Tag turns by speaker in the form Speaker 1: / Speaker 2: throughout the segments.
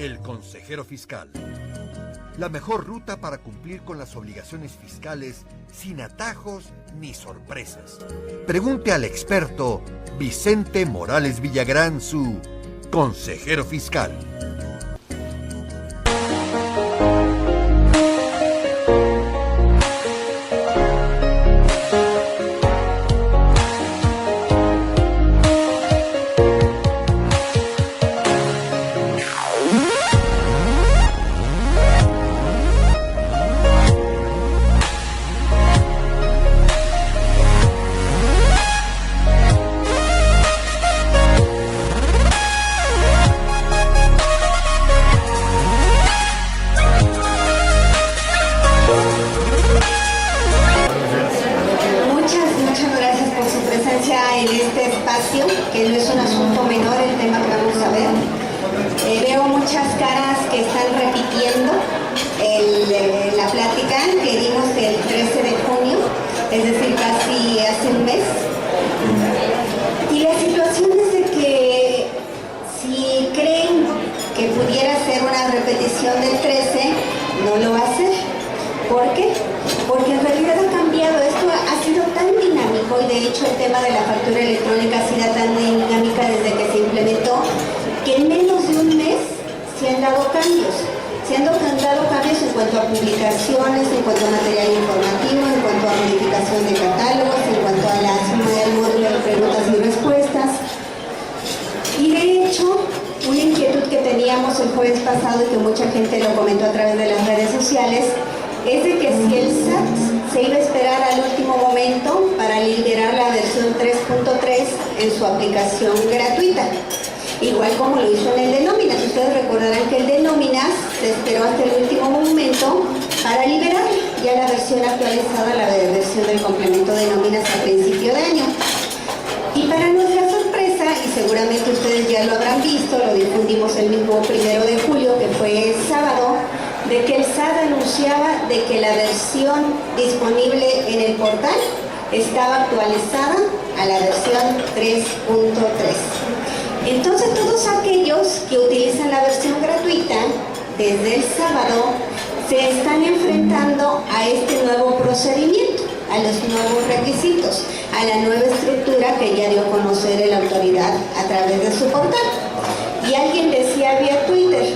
Speaker 1: El consejero fiscal. La mejor ruta para cumplir con las obligaciones fiscales sin atajos ni sorpresas. Pregunte al experto Vicente Morales Villagrán, su consejero fiscal.
Speaker 2: En este espacio, que no es un asunto menor el tema que vamos a ver. Veo muchas caras que están repitiendo la plática que dimos el 13 de junio, es decir, casi hace un mes. Y la situación es de que si creen que pudiera ser una repetición del 13, no lo va a hacer. ¿Por qué? Porque en realidad ha cambiado, esto ha sido tan dinámico y de hecho el tema de la factura electrónica ha sido tan dinámica desde que se implementó que en menos de un mes se han dado cambios. Se han dado cambios en cuanto a publicaciones, en cuanto a material informativo, en cuanto a modificación de catálogos, en cuanto a la suma del módulo de preguntas y respuestas. Y de hecho, una inquietud que teníamos el jueves pasado y que mucha gente lo comentó a través de las redes sociales es de que si el SAT se iba a esperar al último momento para liberar la versión 3.3 en su aplicación gratuita, igual como lo hizo en el de nóminas. Ustedes recordarán que el de nóminas se esperó hasta el último momento para liberar ya la versión actualizada, la versión del complemento de nóminas a principio de año. Y para nuestra sorpresa, y seguramente ustedes ya lo habrán visto, lo difundimos el mismo 1 de julio, que fue sábado, de que el SAT anunciaba de que la versión disponible en el portal estaba actualizada a la versión 3.3. Entonces todos aquellos que utilizan la versión gratuita desde el sábado se están enfrentando a este nuevo procedimiento, a los nuevos requisitos, a la nueva estructura que ya dio a conocer la autoridad a través de su portal. Y alguien decía vía Twitter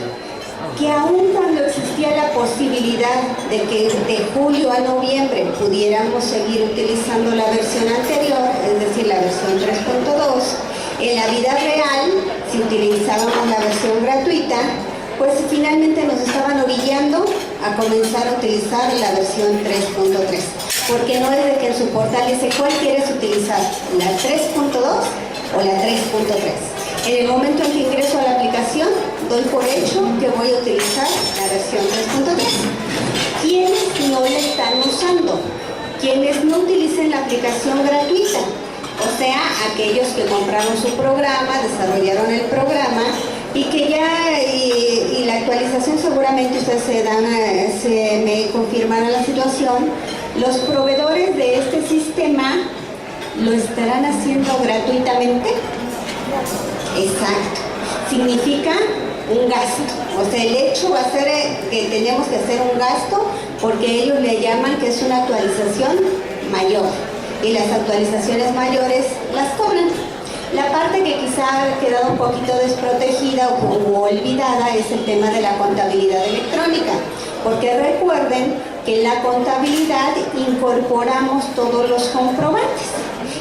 Speaker 2: que aun cuando existía la posibilidad de que de julio a noviembre pudiéramos seguir utilizando la versión anterior, es decir, la versión 3.2, en la vida real, si utilizábamos la versión gratuita, pues finalmente nos estaban orillando a comenzar a utilizar la versión 3.3, porque no es de que en su portal dice cuál quieres utilizar, la 3.2 o la 3.3. En el momento en que ingreso a la aplicación, doy por hecho que voy a utilizar la versión 3.3. ¿Quiénes no la están usando? Quienes no utilicen la aplicación gratuita, o sea, aquellos que compraron su programa, desarrollaron el programa y que ya, y la actualización seguramente ustedes se me confirmarán la situación, los proveedores de este sistema lo estarán haciendo gratuitamente. Exacto. Significa un gasto. O sea, el hecho va a ser que tenemos que hacer un gasto porque ellos le llaman que es una actualización mayor. Y las actualizaciones mayores las cobran. La parte que quizá ha quedado un poquito desprotegida o olvidada es el tema de la contabilidad electrónica. Porque recuerden que en la contabilidad incorporamos todos los comprobantes.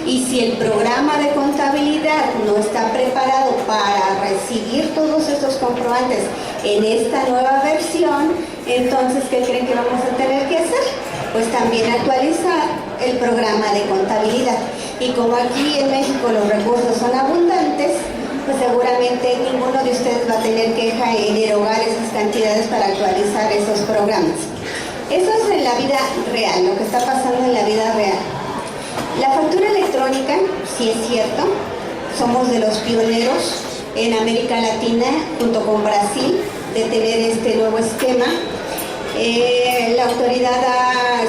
Speaker 2: Y si el programa de contabilidad no está preparado para recibir todos estos comprobantes en esta nueva versión, entonces, ¿qué creen que vamos a tener que hacer? Pues también actualizar el programa de contabilidad. Y como aquí en México los recursos son abundantes, pues seguramente ninguno de ustedes va a tener queja en erogar esas cantidades para actualizar esos programas. Eso es en la vida real, lo que está pasando en la vida real. La factura electrónica, sí es cierto, somos de los pioneros en América Latina, junto con Brasil, de tener este nuevo esquema. La autoridad,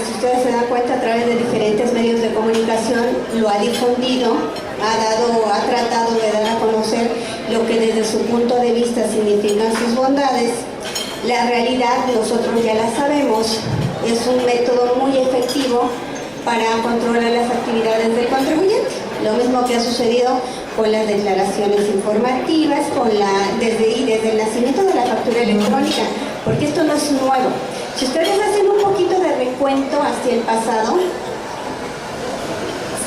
Speaker 2: si ustedes se dan cuenta, a través de diferentes medios de comunicación, lo ha difundido ha tratado de dar a conocer lo que desde su punto de vista significan sus bondades. La realidad nosotros ya la sabemos, es un método muy efectivo para controlar las actividades del contribuyente. Lo mismo que ha sucedido con las declaraciones informativas, desde el nacimiento de la factura electrónica, porque esto no es nuevo. Si ustedes hacen un poquito de recuento hacia el pasado,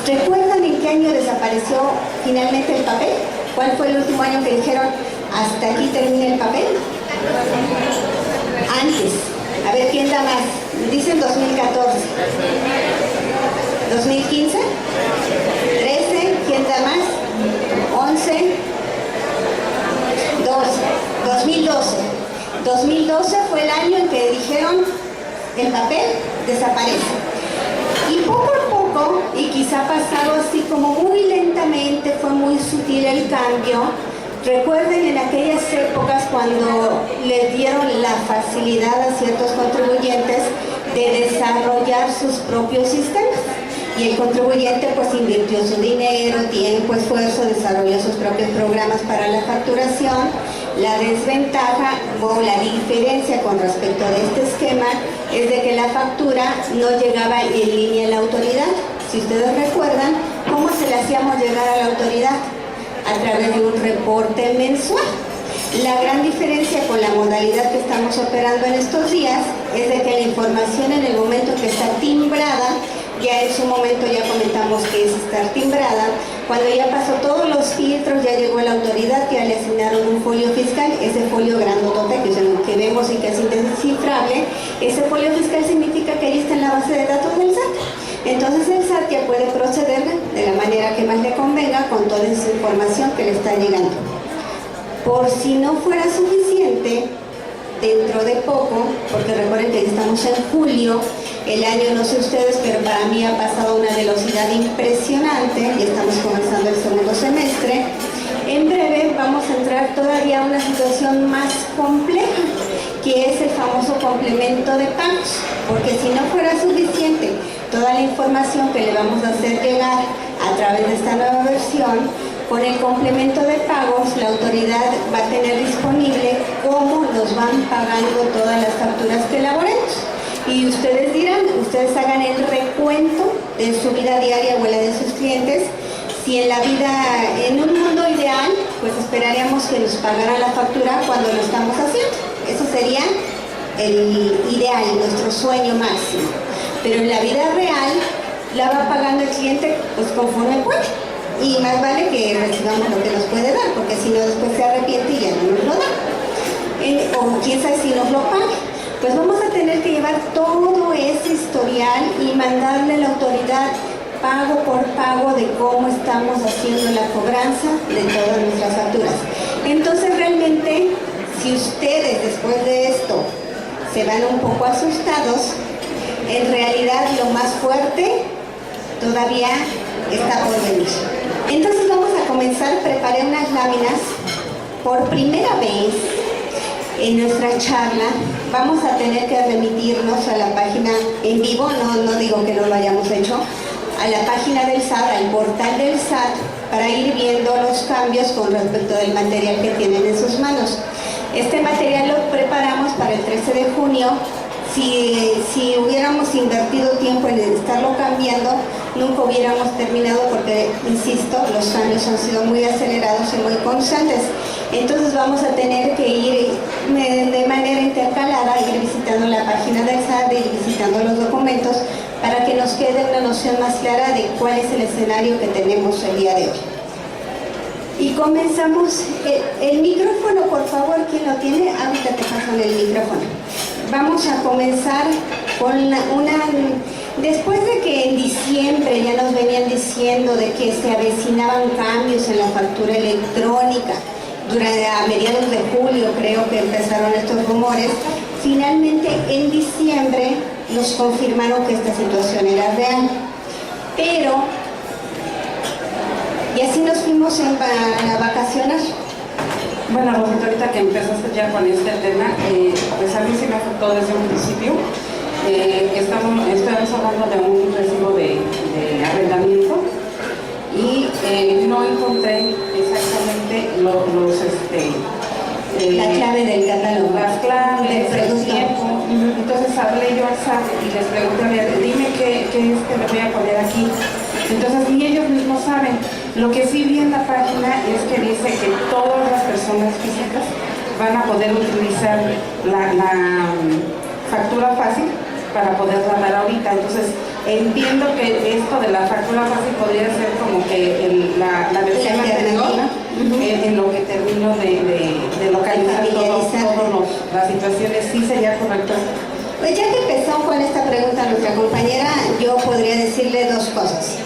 Speaker 2: ¿recuerdan en qué año desapareció finalmente el papel? ¿Cuál fue el último año que dijeron hasta aquí termina el papel? Antes. A ver, ¿quién da más? Dicen 2014. ¿2015? ¿13? ¿Quién da más? ¿11? 2012. 2012 fue el año en que dijeron el papel desaparece. Y poco a poco, y quizá pasado así como muy lentamente, fue muy sutil el cambio. Recuerden en aquellas épocas cuando les dieron la facilidad a ciertos contribuyentes de desarrollar sus propios sistemas. Y el contribuyente pues invirtió su dinero, tiempo, esfuerzo, desarrolló sus propios programas para la facturación. La desventaja o la diferencia con respecto a este esquema es de que la factura no llegaba en línea a la autoridad. Si ustedes recuerdan, ¿cómo se le hacíamos llegar a la autoridad? A través de un reporte mensual. La gran diferencia con la modalidad que estamos operando en estos días es de que la información en el momento que está timbrada, ya en su momento ya comentamos que es estar timbrada, cuando ya pasó todos los filtros, ya llegó la autoridad, ya le asignaron un folio fiscal, ese folio grandotote que vemos y que es indescifrable, ese folio fiscal significa que ahí está en la base de datos del SAT. Entonces el SAT ya puede proceder de la manera que más le convenga con toda esa información que le está llegando. Por si no fuera suficiente, dentro de poco, porque recuerden que estamos en julio, el año no sé ustedes, pero para mí ha pasado una velocidad impresionante y estamos comenzando el segundo semestre. En breve vamos a entrar todavía a una situación más compleja, que es el famoso complemento de pagos, porque si no fuera suficiente toda la información que le vamos a hacer llegar a través de esta nueva versión, con el complemento de pagos, la autoridad va a tener disponible cómo nos van pagando todas las facturas que elaboremos. Y ustedes dirán, ustedes hagan el recuento de su vida diaria o la de sus clientes. Si en la vida, en un mundo ideal, pues esperaríamos que nos pagaran la factura cuando lo estamos haciendo. Eso sería el ideal, nuestro sueño máximo. Pero en la vida real, la va pagando el cliente pues conforme puede. Y más vale que recibamos lo que nos puede dar, porque si no después se arrepiente y ya no nos lo da. O quién sabe si nos lo paga. Pues vamos a tener que llevar todo ese historial y mandarle a la autoridad pago por pago de cómo estamos haciendo la cobranza de todas nuestras facturas. Entonces realmente, si ustedes después de esto se van un poco asustados, en realidad lo más fuerte todavía está por venir. Entonces vamos a comenzar. Preparé unas láminas. Por primera vez en nuestra charla vamos a tener que remitirnos a la página en vivo, no digo que no lo hayamos hecho, a la página del SAT, al portal del SAT, para ir viendo los cambios con respecto del material que tienen en sus manos. Este material lo preparamos para el 13 de junio. Si hubiéramos invertido tiempo en estarlo cambiando, nunca hubiéramos terminado porque, insisto, los cambios han sido muy acelerados y muy constantes. Entonces vamos a tener que ir de manera intercalada, ir visitando la página del SAT, ir visitando los documentos, para que nos quede una noción más clara de cuál es el escenario que tenemos el día de hoy. Y comenzamos. El micrófono, por favor, ¿quién lo tiene? Ahorita te paso el micrófono. Vamos a comenzar con después de que en diciembre ya nos venían diciendo de que se avecinaban cambios en la factura electrónica, a mediados de julio creo que empezaron estos rumores, finalmente en diciembre nos confirmaron que esta situación era real. Pero, y así nos fuimos a vacaciones.
Speaker 3: Bueno, Rosita, ahorita que empezaste ya con este tema, pues a mí sí me afectó desde un principio. Estamos hablando de un recibo de arrendamiento y no encontré exactamente
Speaker 2: la clave del catálogo,
Speaker 3: las claves, el tiempo. Entonces hablé yo al SAT y les pregunté, a ver, dime qué le voy a poner aquí. Entonces ni ellos mismos saben. Lo que sí vi en la página es que dice que todas las personas físicas van a poder utilizar la factura fácil para poderla dar ahorita. Entonces entiendo que esto de la factura fácil podría ser como que la versión anterior, en lo que termino de localizar todas las situaciones. Sí sería correcto.
Speaker 2: Pues ya que empezó con esta pregunta nuestra compañera, yo podría decirle dos cosas.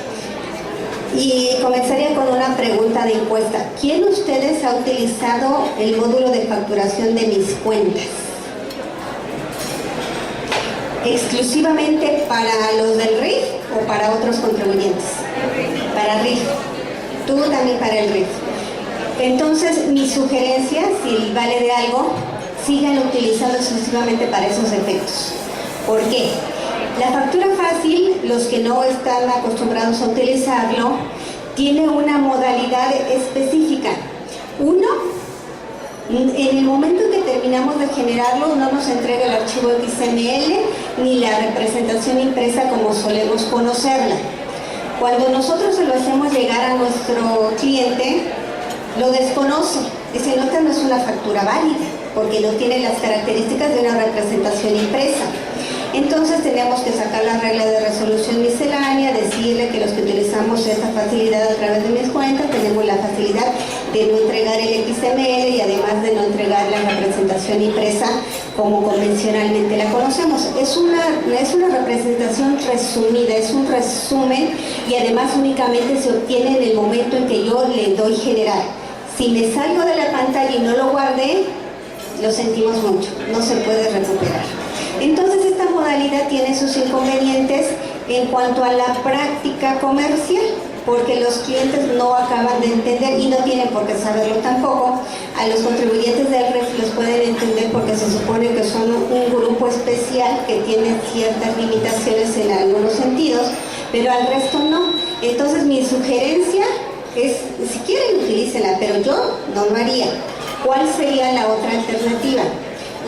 Speaker 2: Y comenzaría con una pregunta de encuesta. ¿Quién de ustedes ha utilizado el módulo de facturación de Mis Cuentas? ¿Exclusivamente para los del RIF o para otros contribuyentes? Para RIF. Tú también para el RIF. Entonces, mi sugerencia, si vale de algo, sigan utilizando exclusivamente para esos efectos. ¿Por qué? La factura fácil, los que no están acostumbrados a utilizarlo, tiene una modalidad específica. Uno, en el momento en que terminamos de generarlo, no nos entrega el archivo XML ni la representación impresa como solemos conocerla. Cuando nosotros se lo hacemos llegar a nuestro cliente, lo desconoce. Dice, no, esta no es una factura válida, porque no tiene las características de una representación impresa. Entonces tenemos que sacar la regla de resolución miscelánea, decirle que los que utilizamos esta facilidad a través de Mis Cuentas tenemos la facilidad de no entregar el XML y además de no entregar la representación impresa como convencionalmente la conocemos. Es una representación resumida, es un resumen y además únicamente se obtiene en el momento en que yo le doy generar. Si me salgo de la pantalla y no lo guardé, lo sentimos mucho, no se puede recuperar. Entonces esta modalidad tiene sus inconvenientes en cuanto a la práctica comercial, porque los clientes no acaban de entender y no tienen por qué saberlo tampoco. A los contribuyentes del REF los pueden entender porque se supone que son un grupo especial que tiene ciertas limitaciones en algunos sentidos, pero al resto no. Entonces mi sugerencia es, si quieren utilícenla, pero yo no lo haría. ¿Cuál sería la otra alternativa?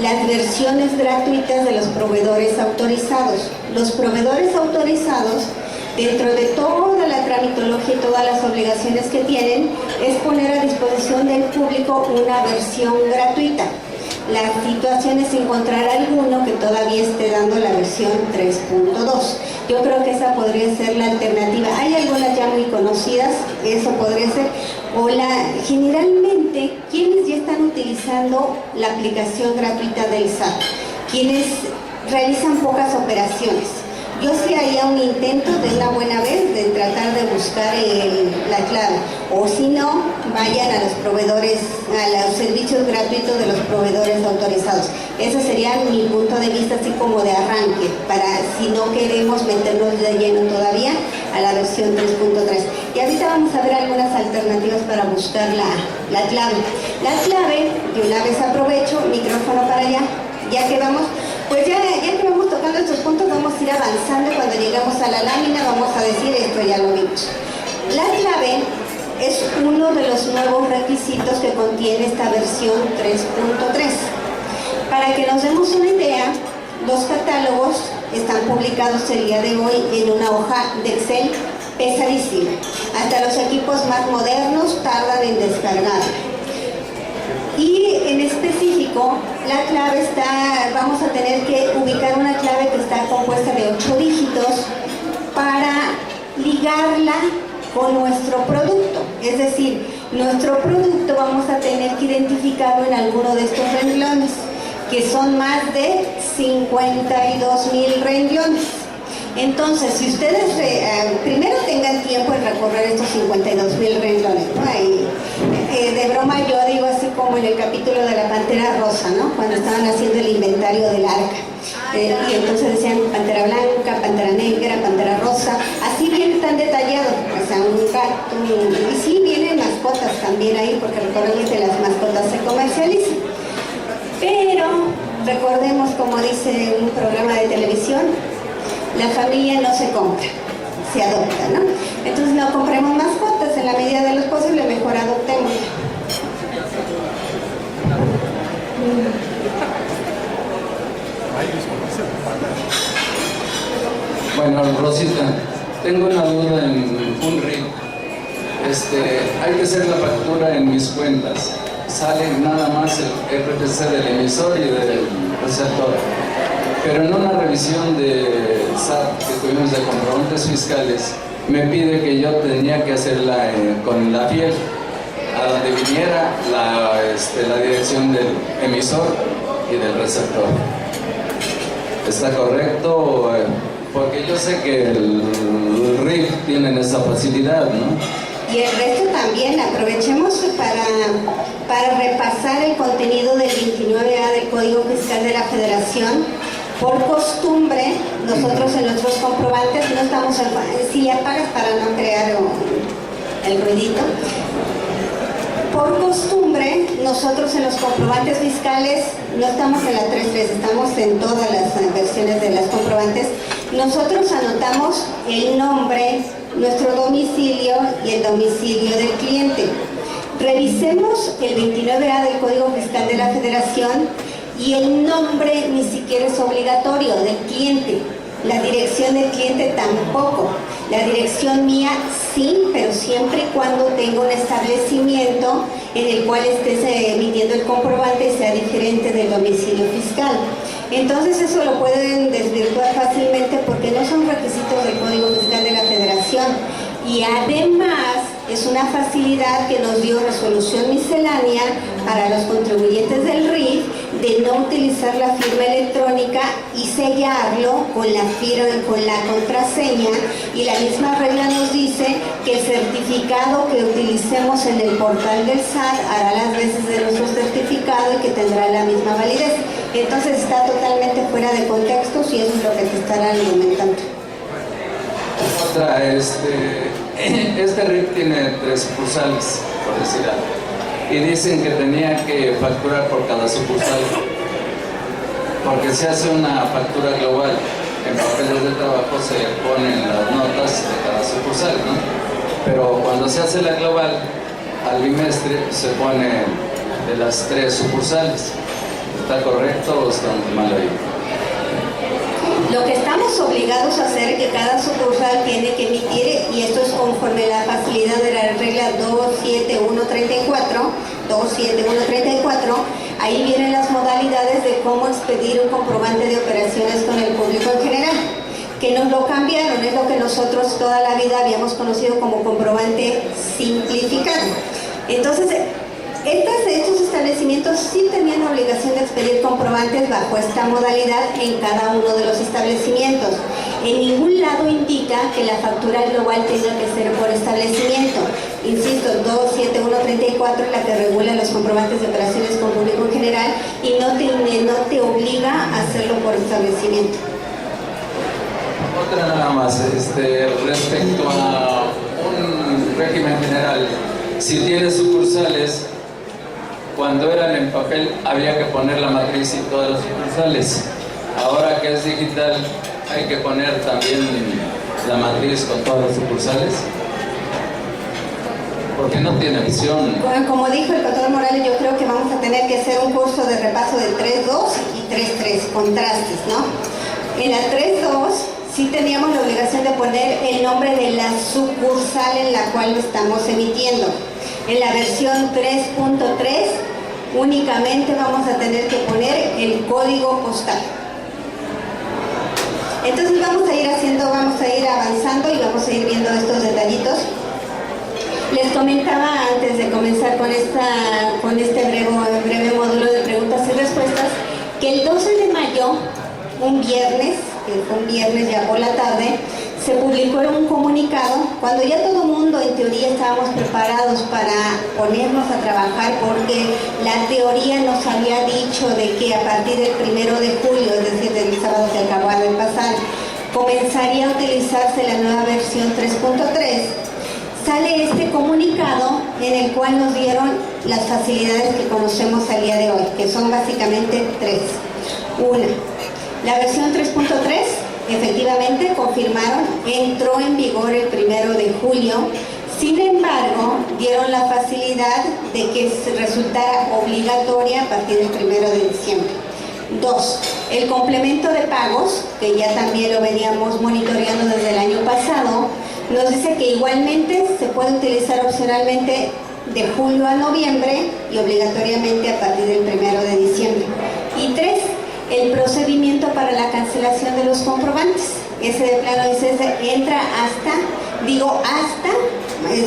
Speaker 2: Las versiones gratuitas de los proveedores autorizados. Los proveedores autorizados, dentro de toda la tramitología y todas las obligaciones que tienen, es poner a disposición del público una versión gratuita. La situación es encontrar alguno que todavía esté dando la versión 3.2. Yo creo que esa podría ser la alternativa. Hay algunas ya muy conocidas, eso podría ser. Generalmente, quienes ya están utilizando la aplicación gratuita del SAT, quienes realizan pocas operaciones. Yo sí haría un intento de una buena vez de tratar de buscar la clave, o si no, vayan a los proveedores, a los servicios gratuitos de los proveedores autorizados. Ese sería mi punto de vista, así como de arranque, para si no queremos meternos de lleno todavía a la versión 3.3. Y ahorita vamos a ver algunas alternativas para buscar la clave. La clave, de una vez aprovecho, micrófono para allá, ya que vamos. Pues ya que vamos tocando estos puntos, vamos a ir avanzando. Cuando llegamos a la lámina vamos a decir esto, ya lo vimos. La clave es uno de los nuevos requisitos que contiene esta versión 3.3. Para que nos demos una idea, los catálogos están publicados el día de hoy en una hoja de Excel pesadísima. Hasta los equipos más modernos tardan en descargar. Y en específico, la clave vamos a tener que ubicar una clave que está compuesta de 8 dígitos para ligarla con nuestro producto. Es decir, nuestro producto vamos a tener que identificarlo en alguno de estos renglones, que son más de 52,000 renglones. Entonces, si ustedes primero tengan tiempo en recorrer estos 52,000 renglones, ¿no? De broma yo digo así como en el capítulo de la Pantera Rosa, ¿no? Cuando estaban haciendo el inventario del arca. Y entonces decían Pantera Blanca, Pantera Negra, Pantera Rosa, así viene tan detallado, o sea, un gato, y sí vienen mascotas también ahí, porque recordemos que las mascotas se comercializan. Pero recordemos, como dice un programa de televisión, la familia no se compra, se adopta, ¿no? Entonces no compremos mascotas, en la medida de lo posible mejor adoptemos.
Speaker 4: Bueno, Rosita, tengo una duda en un RIF. Hay que hacer la factura en mis cuentas. Sale nada más el RTC del emisor y del receptor. Pero en una revisión de SAT que tuvimos de comprobantes fiscales, me pide que yo tenía que hacerla con la FIEL, a donde viniera la dirección del emisor y del receptor. ¿Está correcto? Porque yo sé que el RIF tienen esa facilidad, ¿no?
Speaker 2: Y el resto también. Aprovechemos para repasar el contenido del 29A del Código Fiscal de la Federación. Por costumbre, nosotros en nuestros comprobantes no estamos en... Si apagas para no crear el ruidito. Por costumbre, nosotros en los comprobantes fiscales no estamos en la 3.3, estamos en todas las versiones de las comprobantes. Nosotros anotamos el nombre, nuestro domicilio y el domicilio del cliente. Revisemos el 29A del Código Fiscal de la Federación y el nombre ni siquiera es obligatorio del cliente. La dirección del cliente tampoco. La dirección mía sí, pero siempre y cuando tenga un establecimiento en el cual estés emitiendo el comprobante y sea diferente del domicilio fiscal. Entonces eso lo pueden desvirtuar fácilmente porque no son requisitos del Código Fiscal de la Federación. Y además es una facilidad que nos dio resolución miscelánea para los contribuyentes del RIF de no utilizar la firma electrónica y sellarlo con la firma, con la contraseña, y la misma regla nos dice que el certificado que utilicemos en el portal del SAT hará las veces de nuestro certificado y que tendrá la misma validez. Entonces está totalmente fuera de contexto si eso es lo que te están argumentando.
Speaker 4: Otra, este RIF tiene 3 sucursales, por decir algo, y dicen que tenía que facturar por cada sucursal, porque se hace una factura global. En papeles de trabajo se ponen las notas de cada sucursal, ¿no? Pero cuando se hace la global, al bimestre se pone de las 3 sucursales. ¿Está correcto o está mal ahí?
Speaker 2: Lo que estamos obligados a hacer es que cada sucursal tiene que emitir, y esto es conforme la facilidad de la regla 27134, ahí vienen las modalidades de cómo expedir un comprobante de operaciones con el público en general, que nos lo cambiaron, es lo que nosotros toda la vida habíamos conocido como comprobante simplificado. Entonces, estos establecimientos sí tenían obligación de expedir comprobantes bajo esta modalidad en cada uno de los establecimientos. En ningún lado indica que la factura global tenga que ser por establecimiento. Insisto, 27134 es la que regula los comprobantes de operaciones con público en general y no te obliga a hacerlo por establecimiento.
Speaker 4: Otra nada más, respecto a un régimen general, si tienes sucursales, cuando eran en papel había que poner la matriz y todas las sucursales. Ahora que es digital, hay que poner también la matriz con todas las sucursales, porque no tiene opción.
Speaker 2: Bueno, como dijo el doctor Morales, yo creo que vamos a tener que hacer un curso de repaso del 3.2 y 3.3, contrastes, ¿no? En la 3.2 sí teníamos la obligación de poner el nombre de la sucursal en la cual lo estamos emitiendo. En la versión 3.3 únicamente vamos a tener que poner el código postal. Entonces vamos a ir avanzando y vamos a ir viendo estos detallitos. Les comentaba antes de comenzar con este breve módulo de preguntas y respuestas que el 12 de mayo, un viernes, que fue un viernes ya por la tarde, se publicó un comunicado cuando ya todo el mundo en teoría estábamos preparados para ponernos a trabajar, porque la teoría nos había dicho de que a partir del 1 de julio, es decir, del sábado que acababa de pasar, comenzaría a utilizarse la nueva versión 3.3. Sale este comunicado en el cual nos dieron las facilidades que conocemos al día de hoy, que son básicamente 3. Una, la versión 3.3, efectivamente confirmaron, entró en vigor el 1 de julio, Sin embargo, dieron la facilidad de que resultara obligatoria a partir del 1 de diciembre. 2. El complemento de pagos, que ya también lo veníamos monitoreando desde el año pasado, nos dice que igualmente se puede utilizar opcionalmente de julio a noviembre y obligatoriamente a partir del 1 de diciembre. Y 3. El procedimiento para la cancelación de los comprobantes. Ese de plano entra hasta,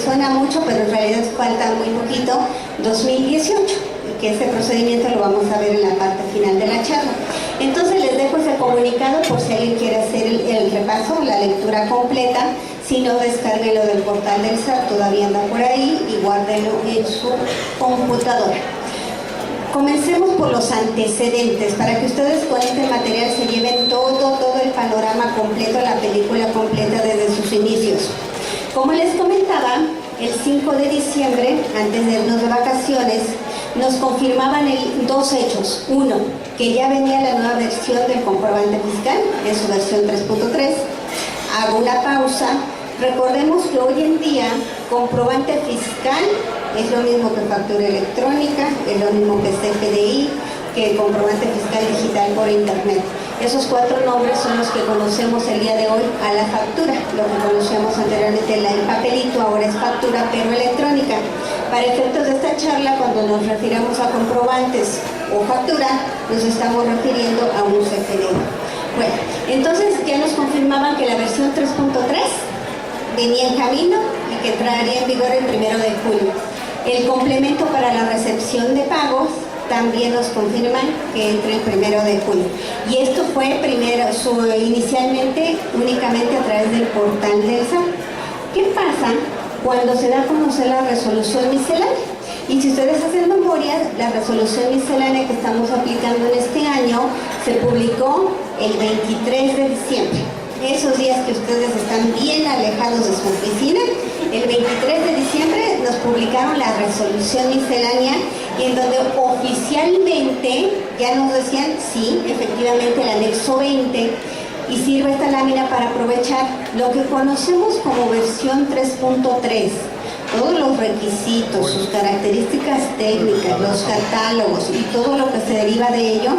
Speaker 2: suena mucho, pero en realidad falta muy poquito, 2018, que ese procedimiento lo vamos a ver en la parte final de la charla. Entonces les dejo ese comunicado por si alguien quiere hacer el repaso, la lectura completa. Si no, descárguelo del portal del SAT, todavía anda por ahí, y guárdenlo en su computadora. Comencemos por los antecedentes, para que ustedes con este material se lleven todo el panorama completo, la película completa desde sus inicios. Como les comentaba, el 5 de diciembre, antes de irnos de vacaciones, nos confirmaban dos hechos. Uno, que ya venía la nueva versión del comprobante fiscal, en su versión 3.3. Hago una pausa. Recordemos que hoy en día, comprobante fiscal es lo mismo que factura electrónica, es lo mismo que CFDI, que comprobante fiscal digital por internet. Esos 4 nombres son los que conocemos el día de hoy a la factura. Lo que conocíamos anteriormente el papelito, ahora es factura, pero electrónica. Para efectos de esta charla, cuando nos refiramos a comprobantes o factura, nos estamos refiriendo a un CFDI. Bueno, entonces ya nos confirmaban que la versión 3.3 venía en camino y que entraría en vigor el 1 de julio. El complemento para la recepción de pagos también nos confirman que entre el 1 de julio. Y esto fue inicialmente únicamente a través del portal del SAT. ¿Qué pasa cuando se da a conocer la resolución miscelánea? Y si ustedes hacen memoria, la resolución miscelánea que estamos aplicando en este año se publicó el 23 de diciembre. Esos días que ustedes están bien alejados de su oficina, el 23 de diciembre nos publicaron la resolución miscelánea, y en donde oficialmente ya nos decían, sí, efectivamente el anexo 20, y sirve esta lámina para aprovechar lo que conocemos como versión 3.3. Todos los requisitos, sus características técnicas, los catálogos y todo lo que se deriva de ello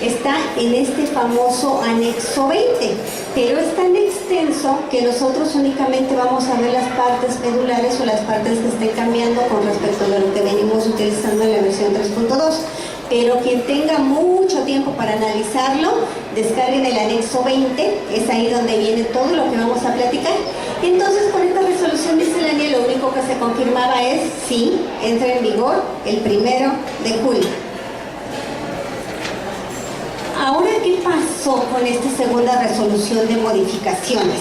Speaker 2: está en este famoso anexo 20, pero es tan extenso que nosotros únicamente vamos a ver las partes medulares o las partes que estén cambiando con respecto a lo que venimos utilizando en la versión 3.2. Pero quien tenga mucho tiempo para analizarlo, descarguen el anexo 20, es ahí donde viene todo lo que vamos a platicar. Entonces, con esta resolución miscelánea, lo único que se confirmaba es, sí, entra en vigor el 1 de julio. Ahora, ¿qué pasó con esta segunda resolución de modificaciones?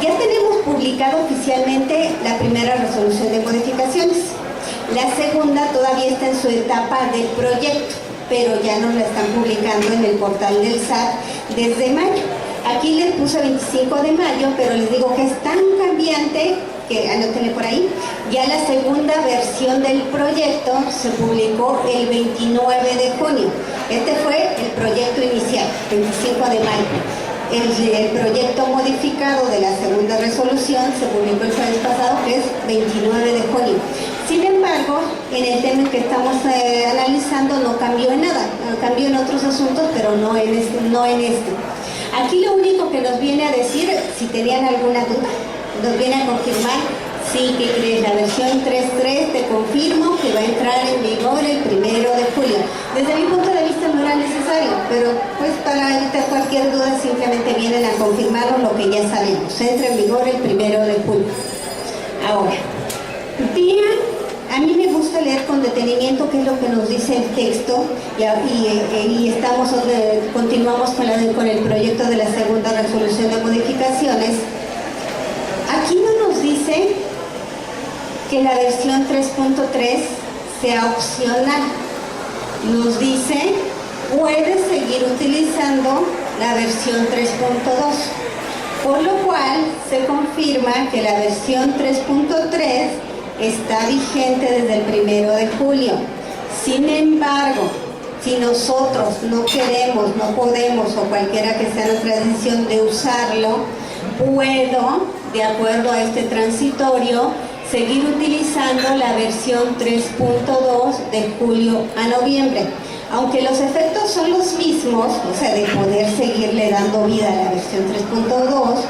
Speaker 2: Ya tenemos publicado oficialmente la primera resolución de modificaciones. La segunda todavía está en su etapa del proyecto, pero ya nos la están publicando en el portal del SAT desde mayo. Aquí les puse 25 de mayo, pero les digo que es tan cambiante que anótenle por ahí. Ya la segunda versión del proyecto se publicó el 29 de junio. Este fue el proyecto inicial, 25 de mayo. El proyecto modificado de la segunda resolución se publicó el jueves pasado, que es 29 de junio. Sin embargo, en el tema que estamos analizando no cambió en nada, cambió en otros asuntos, pero no en este. Aquí lo único que nos viene a decir, si tenían alguna duda, nos viene a confirmar, sí, que crees, la versión 3.3 te confirmo que va a entrar en vigor el 1 de julio. Desde mi punto de vista no era necesario, pero pues para evitar cualquier duda simplemente vienen a confirmarnos lo que ya sabemos. Entra en vigor el 1 de julio. Ahora, a mí me gusta leer con detenimiento qué es lo que nos dice el texto y continuamos con el proyecto de la segunda resolución de modificaciones. Aquí no nos dice que la versión 3.3 sea opcional. Nos dice, puedes seguir utilizando la versión 3.2, por lo cual se confirma que la versión 3.3 está vigente desde el 1 de julio. Sin embargo, si nosotros no queremos, no podemos, o cualquiera que sea nuestra decisión de usarlo, puedo, de acuerdo a este transitorio, seguir utilizando la versión 3.2 de julio a noviembre. Aunque los efectos son los mismos, o sea, de poder seguirle dando vida a la versión 3.2,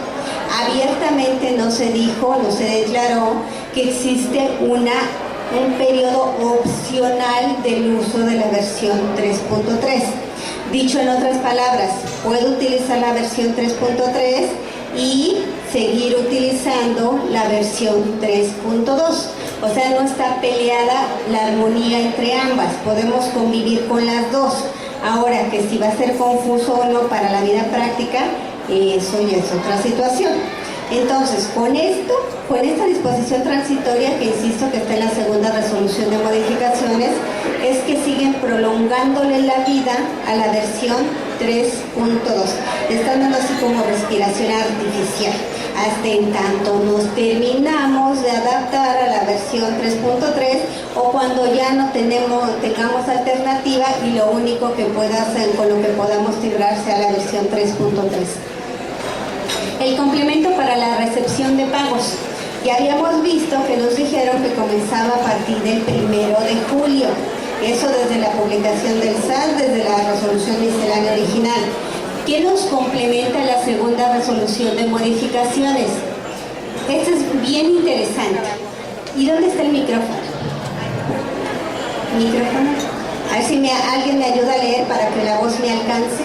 Speaker 2: abiertamente no se dijo, no se declaró que existe un periodo opcional del uso de la versión 3.3. Dicho en otras palabras, puedo utilizar la versión 3.3 y seguir utilizando la versión 3.2. O sea, no está peleada la armonía entre ambas, podemos convivir con las dos. Ahora, que si va a ser confuso o no para la vida práctica, eso ya es otra situación. Entonces, con esta disposición transitoria, que insisto que está en la segunda resolución de modificaciones, es que siguen prolongándole la vida a la versión 3.2. Están dando así como respiración artificial, hasta en tanto nos terminamos de adaptar a la versión 3.3 o cuando ya no tengamos alternativa y lo único que pueda hacer con lo que podamos librarse a la versión 3.3. El complemento para la recepción de pagos. Ya habíamos visto que nos dijeron que comenzaba a partir del 1 de julio. Eso desde la publicación del SAT, desde la resolución miscelánea original. ¿Qué nos complementa la segunda resolución de modificaciones? Esto es bien interesante. ¿Y dónde está el micrófono? ¿Micrófono? A ver si alguien me ayuda a leer para que la voz me alcance.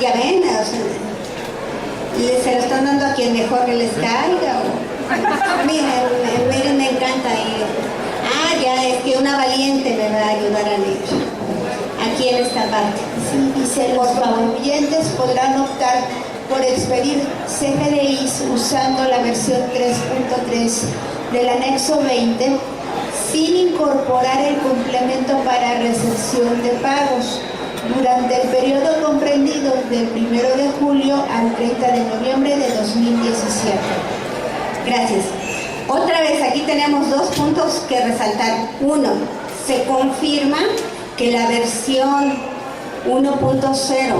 Speaker 2: Ya ven, o sea, se lo están dando a quien mejor que les caiga. Miren, me encanta. Ya, es que una valiente me va a ayudar a leer. Aquí en esta parte.
Speaker 5: Sí, dice, los contribuyentes podrán optar por expedir CFDIs usando la versión 3.3 del anexo 20 sin incorporar el complemento para recepción de pagos durante el periodo comprendido del 1 de julio al 30 de noviembre de 2017.
Speaker 2: Gracias. Otra vez, aquí tenemos dos puntos que resaltar. Uno, se confirma que la versión 1.0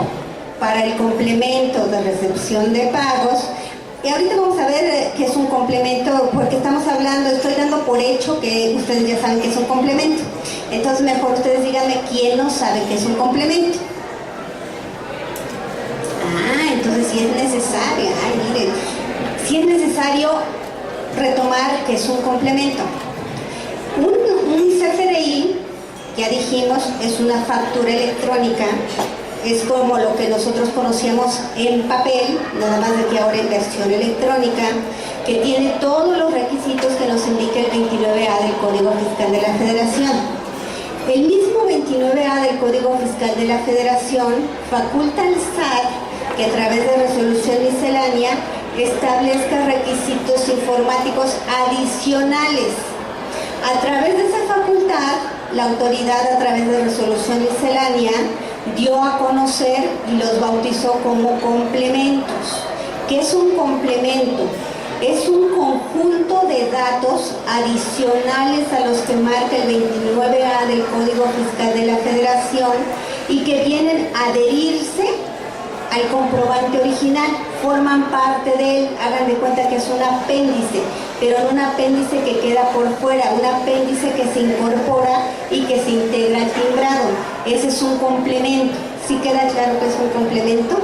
Speaker 2: para el complemento de recepción de pagos, y ahorita vamos a ver qué es un complemento, porque estamos hablando, estoy dando por hecho que ustedes ya saben que es un complemento. Entonces mejor ustedes díganme quién no sabe qué es un complemento. Entonces si es necesario, miren, si es necesario retomar que es un complemento. Un CFDI, ya dijimos, es una factura electrónica. Es como lo que nosotros conocíamos en papel, nada más de que ahora en versión electrónica, que tiene todos los requisitos que nos indica el 29A del Código Fiscal de la Federación. El mismo 29A del Código Fiscal de la Federación faculta al SAT que a través de resolución miscelánea establezca requisitos informáticos adicionales. A través de esa facultad, la autoridad a través de resolución miscelánea dio a conocer y los bautizó como complementos. ¿Qué es un complemento? Es un conjunto de datos adicionales a los que marca el 29A del Código Fiscal de la Federación y que vienen a adherirse al comprobante original, forman parte de él. Hagan de cuenta que es un apéndice, pero no un apéndice que queda por fuera, un apéndice que se incorpora y que se integra al timbrado. Ese es un complemento. ¿Sí queda claro que es un complemento?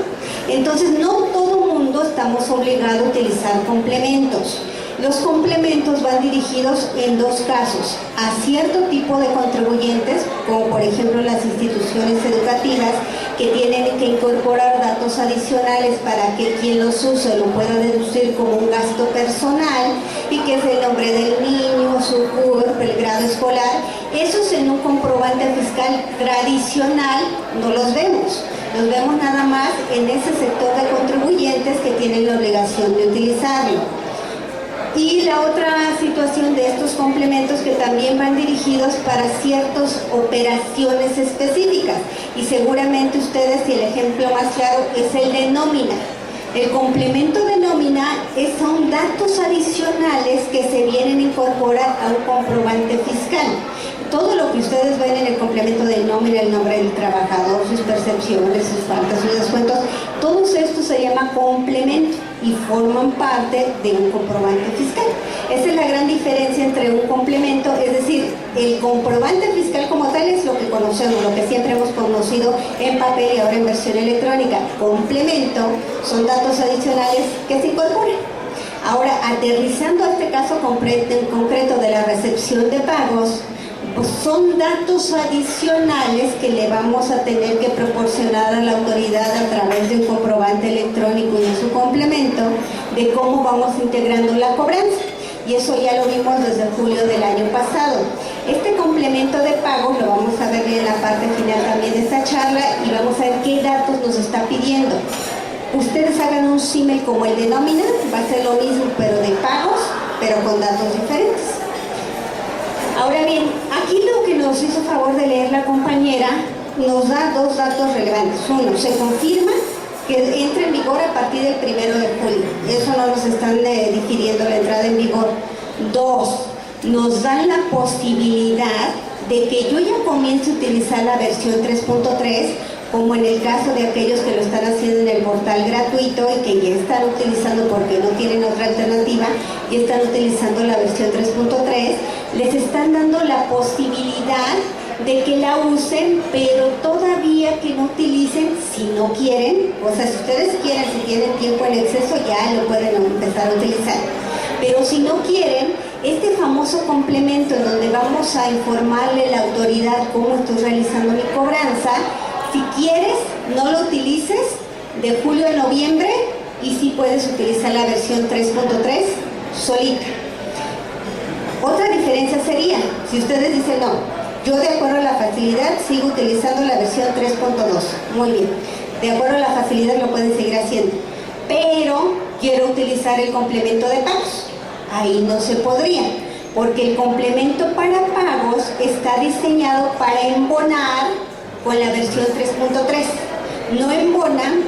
Speaker 2: Entonces, no todo mundo estamos obligados a utilizar complementos. Los complementos van dirigidos en dos casos, a cierto tipo de contribuyentes, como por ejemplo las instituciones educativas, que tienen que incorporar datos adicionales para que quien los use lo pueda deducir como un gasto personal, y que es el nombre del niño, su CURP, el grado escolar. Esos en un comprobante fiscal tradicional no los vemos. Los vemos nada más en ese sector de contribuyentes que tienen la obligación de utilizarlo. Y la otra situación de estos complementos que también van dirigidos para ciertas operaciones específicas. Y seguramente ustedes, y el ejemplo más claro es el de nómina. El complemento de nómina son datos adicionales que se vienen a incorporar a un comprobante fiscal. Todo lo que ustedes ven en el complemento de nómina, el nombre del trabajador, sus percepciones, sus faltas, sus descuentos, todo esto se llama complemento. y forman parte de un comprobante fiscal. Esa es la gran diferencia entre un complemento, es decir, el comprobante fiscal como tal es lo que conocemos, lo que siempre hemos conocido en papel y ahora en versión electrónica. Complemento son datos adicionales que se incorporan. Ahora, aterrizando a este caso en concreto de la recepción de pagos, pues son datos adicionales que le vamos a tener que proporcionar a la autoridad a través de un comprobante electrónico y de su complemento de cómo vamos integrando la cobranza. Y eso ya lo vimos desde julio del año pasado. Este complemento de pagos lo vamos a ver en la parte final también de esta charla y vamos a ver qué datos nos está pidiendo. Ustedes hagan un símil como el de nómina, va a ser lo mismo pero de pagos, pero con datos diferentes. Ahora bien, aquí lo que nos hizo favor de leer la compañera nos da dos datos relevantes. Uno, se confirma que entra en vigor a partir del 1 de julio. Eso no nos están difiriendo la entrada en vigor. Dos, nos dan la posibilidad de que yo ya comience a utilizar la versión 3.3, como en el caso de aquellos que lo están haciendo en el portal gratuito y que ya están utilizando porque no tienen otra alternativa y están utilizando la versión 3.3, les están dando la posibilidad de que la usen, pero todavía que no utilicen si no quieren. O sea, si ustedes quieren, si tienen tiempo en exceso, ya lo pueden empezar a utilizar. Pero si no quieren, este famoso complemento en donde vamos a informarle a la autoridad cómo estoy realizando mi cobranza, si quieres, no lo utilices de julio a noviembre y sí puedes utilizar la versión 3.3 solita. Otra diferencia sería, si ustedes dicen no, yo de acuerdo a la facilidad sigo utilizando la versión 3.2, muy bien, de acuerdo a la facilidad lo pueden seguir haciendo, pero quiero utilizar el complemento de pagos, ahí no se podría, porque el complemento para pagos está diseñado para embonar con la versión 3.3, no embonan,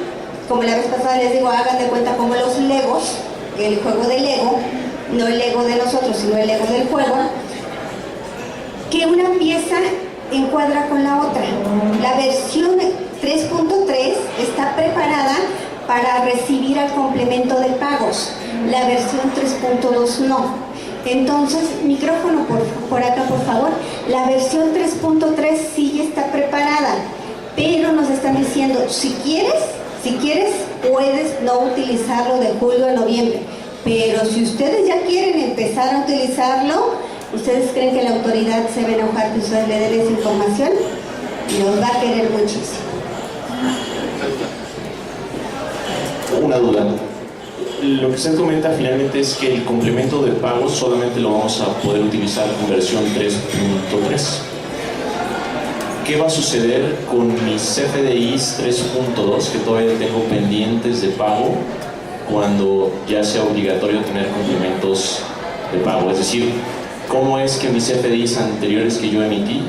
Speaker 2: como la vez pasada les digo, hagan de cuenta como los Legos, el juego de Lego, no el Lego de nosotros, sino el Lego del juego, que una pieza encuadra con la otra. La versión 3.3 está preparada para recibir al complemento de pagos, la versión 3.2 no. Entonces, micrófono por acá, por favor. La versión 3.3 sí ya está preparada, pero nos están diciendo, si quieres, puedes no utilizarlo de julio a noviembre. Pero si ustedes ya quieren empezar a utilizarlo, ¿ustedes creen que la autoridad se va a enojar que ustedes le den esa información? Los va a querer muchísimo.
Speaker 6: Una duda. Lo que usted comenta finalmente es que el complemento de pago solamente lo vamos a poder utilizar con versión 3.3. ¿Qué va a suceder con mis CFDIs 3.2 que todavía tengo pendientes de pago cuando ya sea obligatorio tener complementos de pago? Es decir, ¿cómo es que mis CFDIs anteriores que yo emití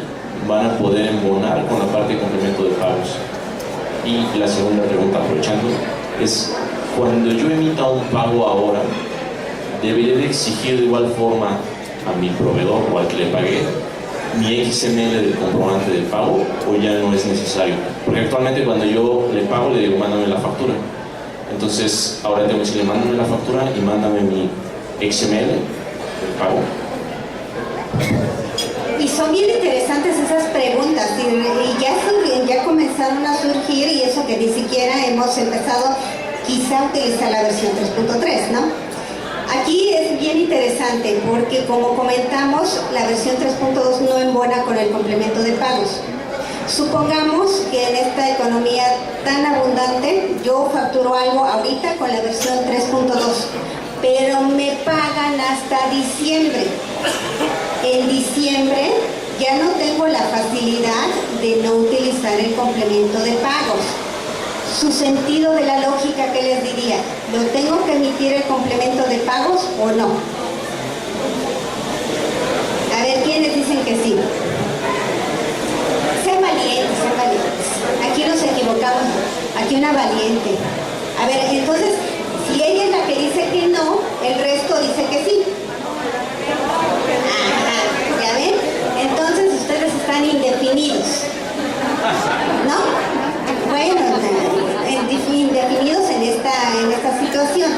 Speaker 6: van a poder embonar con la parte de complemento de pagos? Y la segunda pregunta, aprovechando, es cuando yo emita un pago ahora, ¿debería de exigir de igual forma a mi proveedor o al que le pagué mi XML del comprobante del pago o ya no es necesario? Porque actualmente cuando yo le pago le digo mándame la factura, entonces ahora tengo que decirle mándame la factura y mándame mi XML del pago.
Speaker 2: Y son bien interesantes esas preguntas y ya comenzaron a surgir, y eso que ni siquiera hemos empezado quizá a utilizar la versión 3.3, ¿no? Aquí es bien interesante porque, como comentamos, la versión 3.2 no embona con el complemento de pagos. Supongamos que en esta economía tan abundante yo facturo algo ahorita con la versión 3.2, pero me pagan hasta diciembre. En diciembre ya no tengo la facilidad de no utilizar el complemento de pagos. Su sentido de la lógica, ¿qué les diría? ¿Lo tengo que emitir el complemento de pagos o no? A ver, ¿quiénes dicen que sí? Sean valientes, sean valientes. Aquí nos equivocamos, aquí una valiente. A ver, entonces, si ella es la que dice que no, el resto dice que sí. Ajá, ¿ya ven? Entonces ustedes están indefinidos, ¿no? Bueno, indefinidos en esta situación.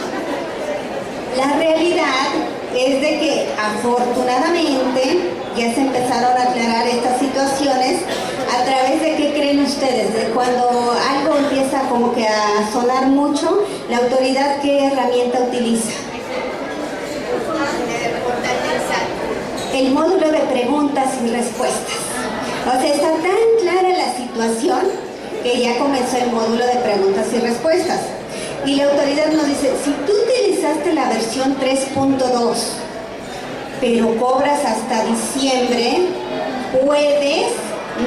Speaker 2: La realidad es de que afortunadamente ya se empezaron a aclarar estas situaciones. ¿A través de qué creen ustedes? De cuando algo empieza como que a sonar mucho, ¿la autoridad qué herramienta utiliza? El módulo de preguntas y respuestas. O sea, está tan clara la situación que ya comenzó el módulo de preguntas y respuestas. Y la autoridad nos dice, si tú utilizaste la versión 3.2, pero cobras hasta diciembre, puedes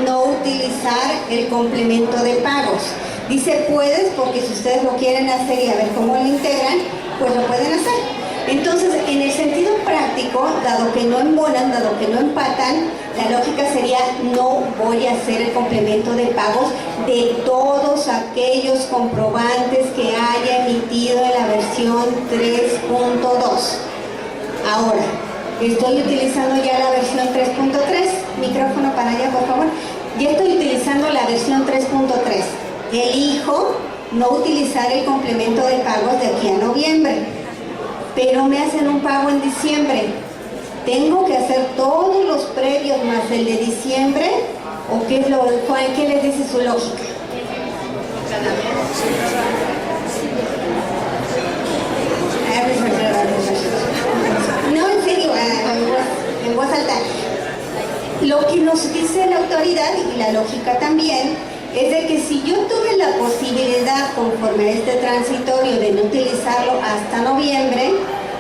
Speaker 2: no utilizar el complemento de pagos. Dice puedes porque si ustedes lo quieren hacer y a ver cómo lo integran, pues lo pueden hacer. Entonces, en el sentido práctico, dado que no embonan, dado que no empatan, la lógica sería no voy a hacer el complemento de pagos de todos aquellos comprobantes que haya emitido en la versión 3.2. Ahora, estoy utilizando ya la versión 3.3. Micrófono para allá, por favor. Ya estoy utilizando la versión 3.3. Elijo no utilizar el complemento de pagos de aquí a noviembre. Pero me hacen un pago en diciembre. ¿Tengo que hacer todos los previos más el de diciembre? ¿O qué les dice su lógica? No, en serio, en voz alta. Lo que nos dice la autoridad y la lógica también es de que si yo tuve la posibilidad conforme a este transitorio de no utilizarlo hasta noviembre,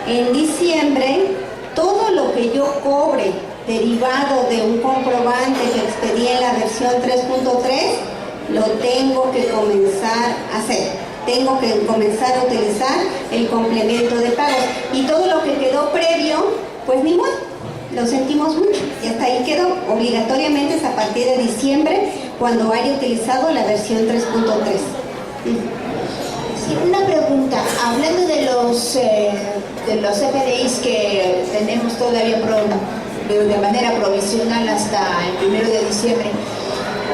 Speaker 2: en diciembre todo lo que yo cobre derivado de un comprobante que expedí en la versión 3.3 lo tengo que comenzar a hacer. Tengo que comenzar a utilizar el complemento de pagos y todo lo que quedó previo, pues ni modo, lo sentimos mucho y hasta ahí quedó. Obligatoriamente es a partir de diciembre cuando haya utilizado la versión 3.3.
Speaker 5: Sí, una pregunta, hablando de los FDIs que tenemos todavía de manera provisional hasta el 1 de diciembre,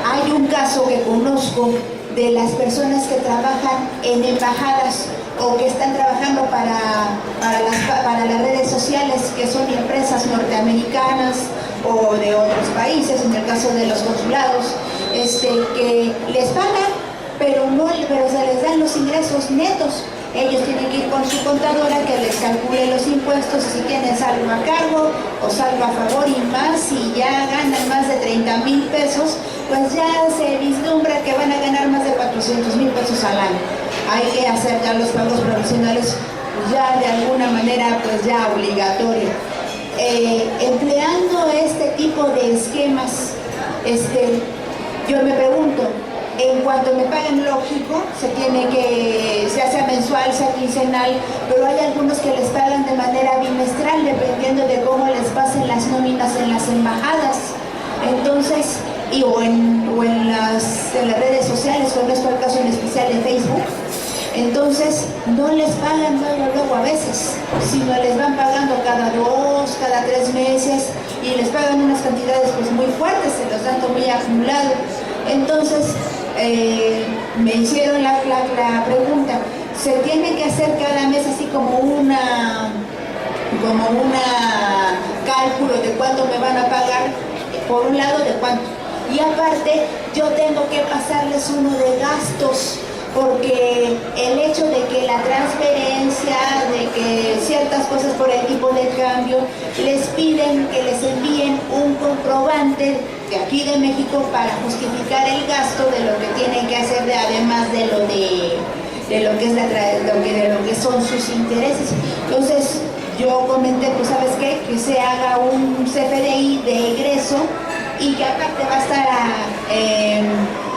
Speaker 5: hay un caso que conozco de las personas que trabajan en embajadas o que están trabajando para las redes sociales, que son empresas norteamericanas o de otros países, en el caso de los consulados, que les pagan, pero se les dan los ingresos netos. Ellos tienen que ir con su contadora que les calcule los impuestos, si tienen saldo a cargo o saldo a favor y más, si ya ganan más de 30,000 pesos, pues ya se vislumbra que van a ganar más de 400,000 pesos al año. Hay que hacer ya los pagos provisionales ya de alguna manera pues ya obligatorio. Empleando este tipo de esquemas, yo me pregunto, en cuanto me paguen, lógico, se hace mensual, sea quincenal, pero hay algunos que les pagan de manera bimestral, dependiendo de cómo les pasen las nóminas en las embajadas. Entonces, o en las redes sociales, como es el caso en especial de Facebook. Entonces, no les pagan luego a veces, sino les van pagando cada 2, cada 3 meses y les pagan unas cantidades pues muy fuertes, se los dan muy acumulado. Entonces, me hicieron la pregunta, ¿se tiene que hacer cada mes así como una cálculo de cuánto me van a pagar? Por un lado, de cuánto. Y aparte, yo tengo que pasarles uno de gastos, porque el hecho de que la transferencia, de que ciertas cosas por el tipo de cambio, les piden que les envíen un comprobante de aquí de México para justificar el gasto de lo que tienen que hacer, además de lo que son sus intereses. Entonces, yo comenté, pues ¿sabes qué? Que se haga un CFDI de egreso y que aparte va a estar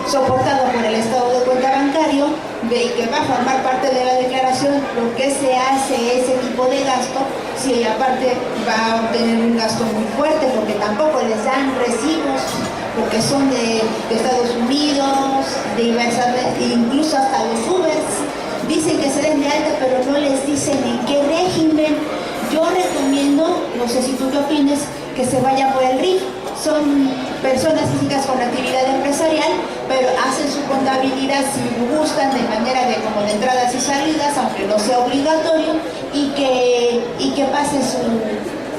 Speaker 5: soportado por el estado de cuenta bancario y que va a formar parte de la declaración lo que se hace ese tipo de gasto, si aparte va a obtener un gasto muy fuerte, porque tampoco les dan recibos, porque son de Estados Unidos, incluso hasta los Ubers, dicen que se den de alta, pero no les dicen en qué régimen. Yo recomiendo, no sé si tú qué opinas, que se vaya por el RIF. Son personas físicas con actividad empresarial, pero hacen su contabilidad si gustan de manera de como de entradas y salidas, aunque no sea obligatorio, y que pase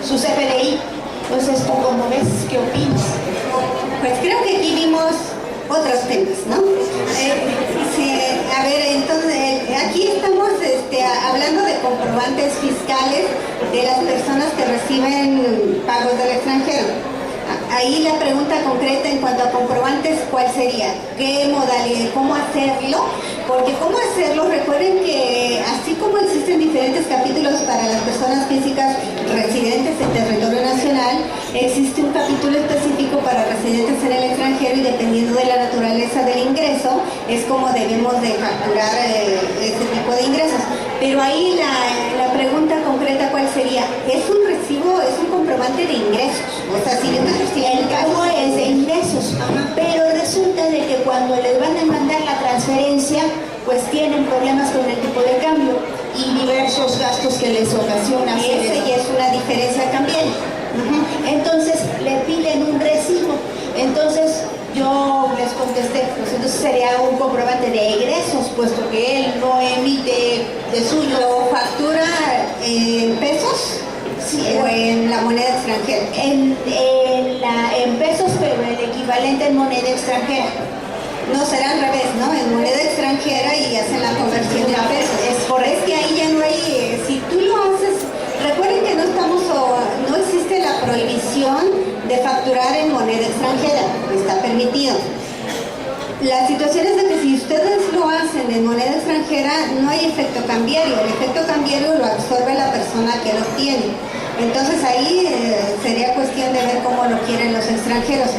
Speaker 5: su CFDI. Entonces, ¿tú cómo ves? ¿Qué opinas?
Speaker 2: Pues creo que aquí vimos otros temas, ¿no? Sí, a ver, entonces, aquí estamos hablando de comprobantes fiscales de las personas que reciben pagos del extranjero. Ahí la pregunta concreta en cuanto a comprobantes, ¿cuál sería? ¿Qué modalidad? ¿Cómo hacerlo? Porque ¿cómo hacerlo? Recuerden que así como existen diferentes capítulos para las personas físicas residentes en territorio nacional, existe un capítulo específico para residentes en el extranjero y dependiendo de la naturaleza del ingreso, es como debemos de calcular este tipo de ingresos. Pero ahí la pregunta concreta, ¿cuál sería? ¿Es un recibo, es un comprobante de ingresos? O sea, si yo te recibo
Speaker 5: el pago es de ingresos, pero resulta de que cuando les van a mandar la transferencia, pues tienen problemas con el tipo de cambio y diversos gastos que les ocasiona.
Speaker 2: Y esa ya es una diferencia también.
Speaker 5: Entonces le piden un recibo. Entonces yo les contesté, pues entonces sería un comprobante de egresos, puesto que él no emite de suyo.
Speaker 2: ¿Lo factura en pesos? Sí, o en la moneda extranjera.
Speaker 5: En pesos, pero el equivalente en moneda extranjera.
Speaker 2: No, será al revés, ¿no? En moneda extranjera y hacen la conversión a pesos. Es que ahí ya no hay, si tú lo haces, recuerden que no existe la prohibición de facturar en moneda extranjera, está permitido. La situación es de que si ustedes lo hacen en moneda extranjera, no hay efecto cambiario. El efecto cambiario lo absorbe la persona que lo tiene. Entonces ahí sería cuestión de ver cómo lo quieren los extranjeros.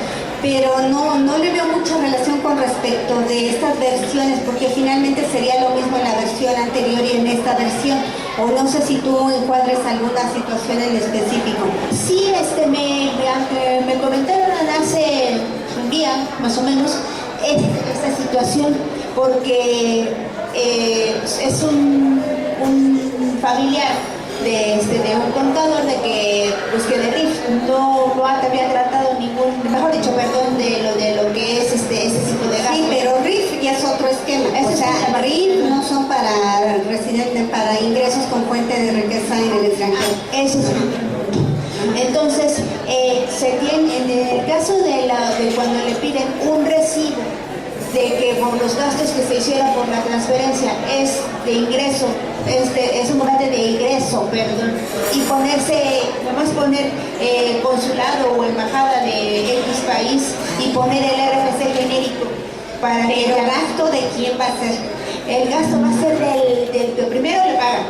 Speaker 2: Pero no le veo mucha relación con respecto de estas versiones, porque finalmente sería lo mismo en la versión anterior y en esta versión. O no sé si tú encuadres alguna situación en específico.
Speaker 5: Sí, me comentaron hace un día, más o menos, esta situación, porque es un familiar de un contador de que de RIF no había tratado mejor dicho, perdón, de lo que es ese tipo de gastos.
Speaker 2: Sí, pero RIF ya es otro esquema. O sea, RIF no son para residentes, para ingresos con fuente de riqueza en el extranjero.
Speaker 5: Eso es. Entonces, en el caso de cuando le piden un recibo de que por los gastos que se hicieron por la transferencia es de ingreso, es un comprobante de ingreso, perdón, y nomás poner consulado o embajada de X país y poner el RFC genérico para
Speaker 2: pero el gasto de quién va a ser.
Speaker 5: El gasto va a ser del que primero le pagan,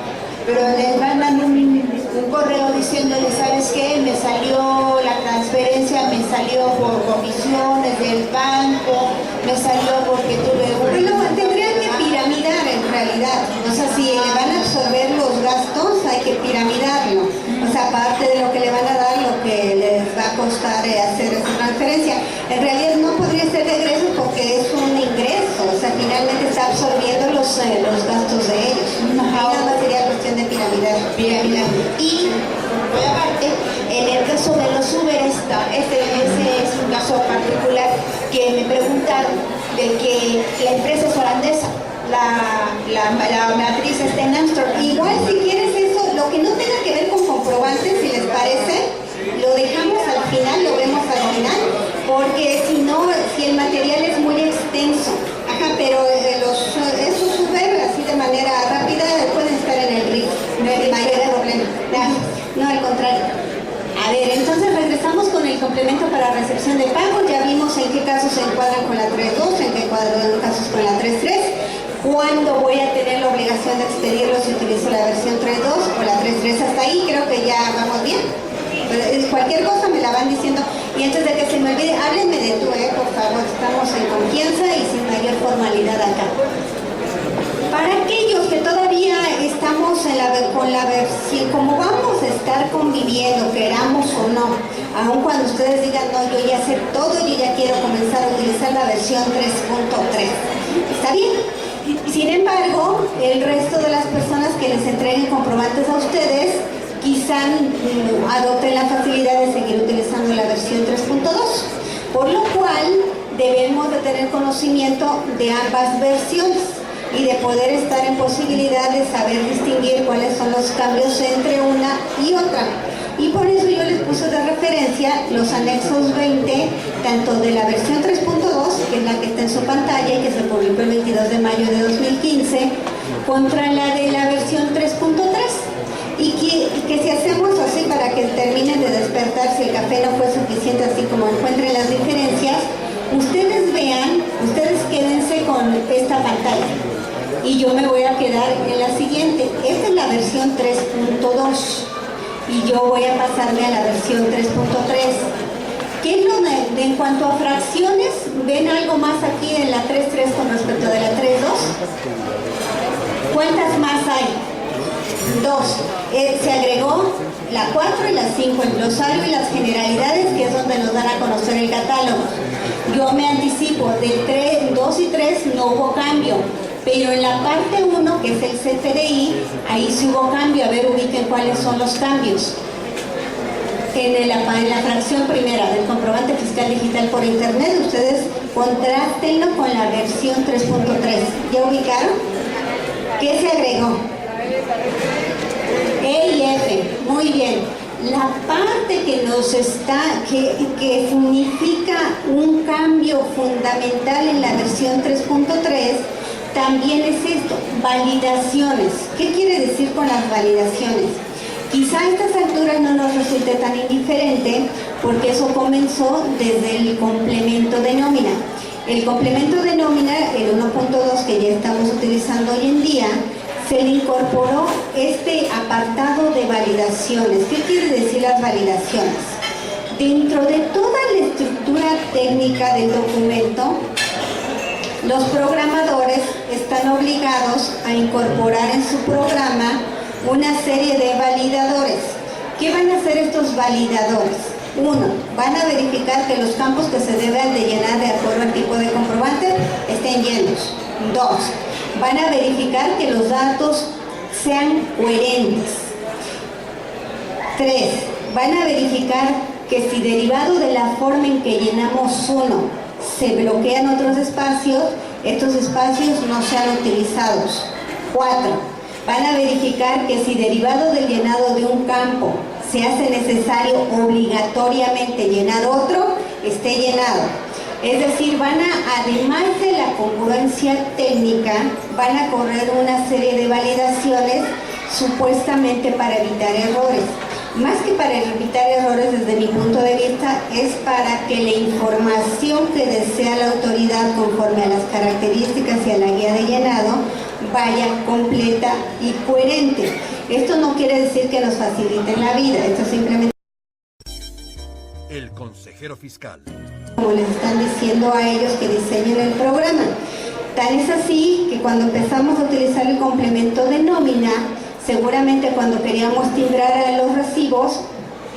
Speaker 5: pero les mandan un correo diciéndole, ¿sabes qué? Me salió la transferencia, me salió por comisiones del banco, me salió porque tuve
Speaker 2: Bueno, tendrían que piramidar en realidad. O sea, si le van a absorber los gastos, hay que piramidarlo. O sea, aparte de lo que le van a dar, lo que les va a costar hacer esa transferencia. En realidad no podría ser de egreso porque es un ingreso. O sea, finalmente está absorbiendo los gastos de ellos. Nada más sería cuestión de piramidar.
Speaker 5: Y por aparte, en el caso de los Uber, ese es un caso particular que me preguntaron de que la empresa es holandesa, la matriz está en Amsterdam.
Speaker 2: Igual si quieres eso, lo que no tenga que ver con comprobantes, si les parece, lo dejamos al final, lo vemos al final, porque si el material es muy extenso, pero esos Uber así de manera rápida pueden estar en el RIF, no hay mayor problema. No, al contrario. A ver, entonces regresamos con el complemento para recepción de pago. Ya vimos en qué casos se encuadran con la 3.2, en qué casos con la 3.3. ¿Cuándo voy a tener la obligación de expedirlo si utilizo la versión 3.2 o la 3.3? Hasta ahí creo que ya vamos bien. Cualquier cosa me la van diciendo. Y antes de que se me olvide, háblenme de tú, por favor. Estamos en confianza y sin mayor formalidad acá. Para aquellos que todavía estamos con la versión, como vamos a estar conviviendo, queramos o no, aun cuando ustedes digan, no, yo ya sé todo, yo ya quiero comenzar a utilizar la versión 3.3. ¿Está bien? Sin embargo, el resto de las personas que les entreguen comprobantes a ustedes, quizá adopten la facilidad de seguir utilizando la versión 3.2, por lo cual debemos de tener conocimiento de ambas versiones. y de poder estar en posibilidad de saber distinguir cuáles son los cambios entre una y otra. Y por eso yo les puse de referencia los anexos 20, tanto de la versión 3.2, que es la que está en su pantalla y que se publicó el 22 de mayo de 2015, contra la de la versión 3.3. Y que si hacemos así para que terminen de despertar, si el café no fue suficiente, así como encuentren las diferencias, ustedes vean, ustedes quédense con esta pantalla. Y yo me voy a quedar en la siguiente. Esta es la versión 3.2. Y yo voy a pasarme a la versión 3.3. ¿Qué es lo de en cuanto a fracciones? ¿Ven algo más aquí en la 3.3 con respecto de la 3.2? ¿Cuántas más hay? 2. Se agregó la 4 y la 5, el glosario y las generalidades, que es donde nos dan a conocer el catálogo. Yo me anticipo, del 2 y 3 no hubo cambio. Pero en la parte 1, que es el CFDI, ahí sí hubo cambio. A ver, ubiquen cuáles son los cambios. En la fracción primera del comprobante fiscal digital por internet, ustedes contrástenlo con la versión 3.3. ¿Ya ubicaron? ¿Qué se agregó? E y F. Muy bien. La parte que nos que significa un cambio fundamental en la versión 3.3, también es esto, validaciones. ¿Qué quiere decir con las validaciones? Quizá a estas alturas no nos resulte tan indiferente, porque eso comenzó desde el complemento de nómina. El complemento de nómina, el 1.2 que ya estamos utilizando hoy en día, se le incorporó este apartado de validaciones. ¿Qué quiere decir las validaciones? Dentro de toda la estructura técnica del documento, los programadores están obligados a incorporar en su programa una serie de validadores. ¿Qué van a hacer estos validadores? 1. Van a verificar que los campos que se deben de llenar de acuerdo al tipo de comprobante estén llenos. 2. Van a verificar que los datos sean coherentes. 3. Van a verificar que si derivado de la forma en que llenamos uno se bloquean otros espacios, estos espacios no sean utilizados. 4. Van a verificar que si derivado del llenado de un campo se hace necesario obligatoriamente llenar otro, esté llenado. Es decir, además de la congruencia técnica, van a correr una serie de validaciones supuestamente para evitar errores. Más que para evitar errores, desde mi punto de vista, es para que la información que desea la autoridad conforme a las características y a la guía de llenado vaya completa y coherente. Esto no quiere decir que nos faciliten la vida, esto simplemente...
Speaker 1: El consejero fiscal.
Speaker 2: Como les están diciendo a ellos que diseñen el programa. Tan es así que cuando empezamos a utilizar el complemento de nómina, seguramente cuando queríamos timbrar a los recibos,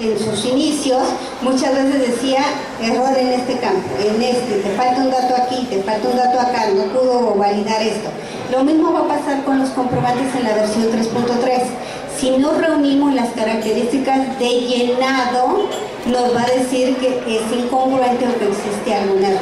Speaker 2: en sus inicios, muchas veces decía error en este campo, en este, te falta un dato aquí, te falta un dato acá, no pudo validar esto. Lo mismo va a pasar con los comprobantes en la versión 3.3. Si no reunimos las características de llenado, nos va a decir que es incongruente o que existe algún error.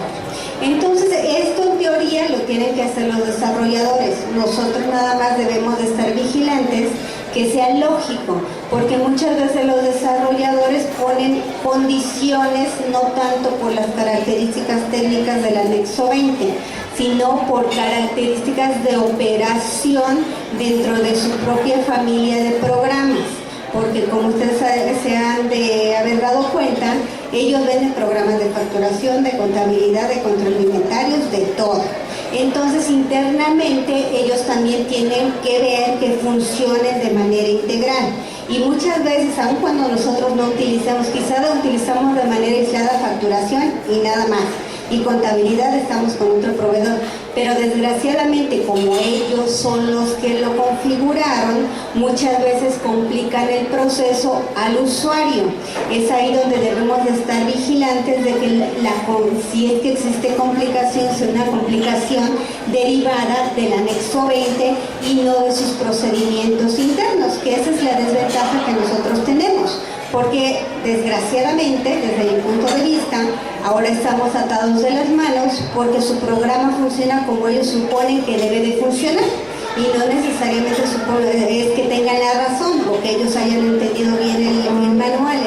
Speaker 2: Entonces, esto en teoría lo tienen que hacer los desarrolladores. Nosotros nada más debemos de estar vigilantes que sea lógico, porque muchas veces los desarrolladores ponen condiciones no tanto por las características técnicas del anexo 20, sino por características de operación dentro de su propia familia de programas. Porque como ustedes se han de haber dado cuenta, ellos venden programas de facturación, de contabilidad, de control de inventarios, de todo. Entonces internamente ellos también tienen que ver que funcionen de manera integral. Y muchas veces, aun cuando nosotros no utilizamos, quizás utilizamos de manera aislada facturación y nada más. Y contabilidad estamos con otro proveedor. Pero desgraciadamente, como ellos son los que lo configuraron, muchas veces complican el proceso al usuario. Es ahí donde debemos de estar vigilantes de que si es que existe complicación, sea una complicación derivada del anexo 20 y no de sus procedimientos internos, que esa es la desventaja que nosotros tenemos. porque desgraciadamente, desde mi punto de vista, ahora estamos atados de las manos porque su programa funciona como ellos suponen que debe de funcionar y no necesariamente es que tengan la razón o que ellos hayan entendido bien el manual,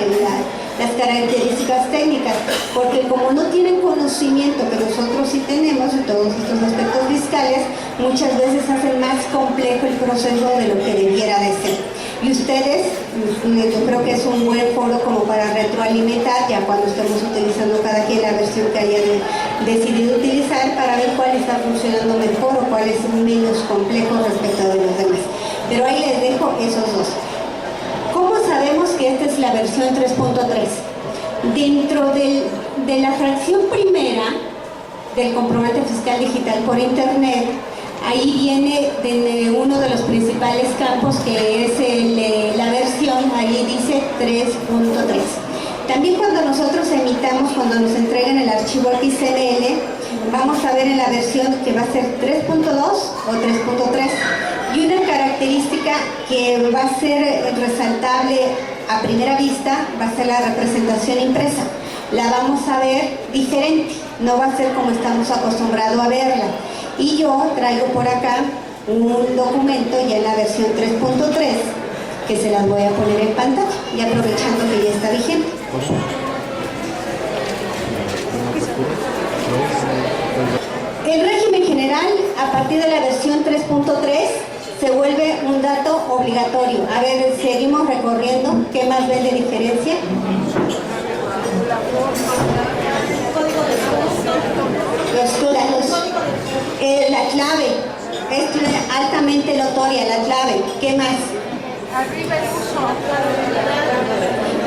Speaker 2: las características técnicas, porque como no tienen conocimiento que nosotros sí tenemos en todos estos aspectos fiscales, muchas veces hacen más complejo el proceso de lo que debiera de ser. Y ustedes, yo creo que es un buen foro como para retroalimentar, ya cuando estemos utilizando cada quien la versión que haya decidido utilizar, para ver cuál está funcionando mejor o cuál es menos complejo respecto de los demás. Pero ahí les dejo esos dos. ¿Cómo sabemos que esta es la versión 3.3? Dentro de la fracción primera del comprobante fiscal digital por internet, ahí viene de uno de los principales campos que es la versión, ahí dice 3.3. También cuando nosotros emitamos, cuando nos entregan el archivo XML, vamos a ver en la versión que va a ser 3.2 o 3.3. Y una característica que va a ser resaltable a primera vista va a ser la representación impresa. La vamos a ver diferente, no va a ser como estamos acostumbrados a verla. Y yo traigo por acá un documento ya en la versión 3.3 que se las voy a poner en pantalla y aprovechando que ya está vigente. El régimen general a partir de la versión 3.3 se vuelve un dato obligatorio. A ver, seguimos recorriendo. ¿Qué más ven de diferencia? Los códigos. La clave. Es altamente notoria la clave. ¿Qué más?
Speaker 7: Arriba el uso.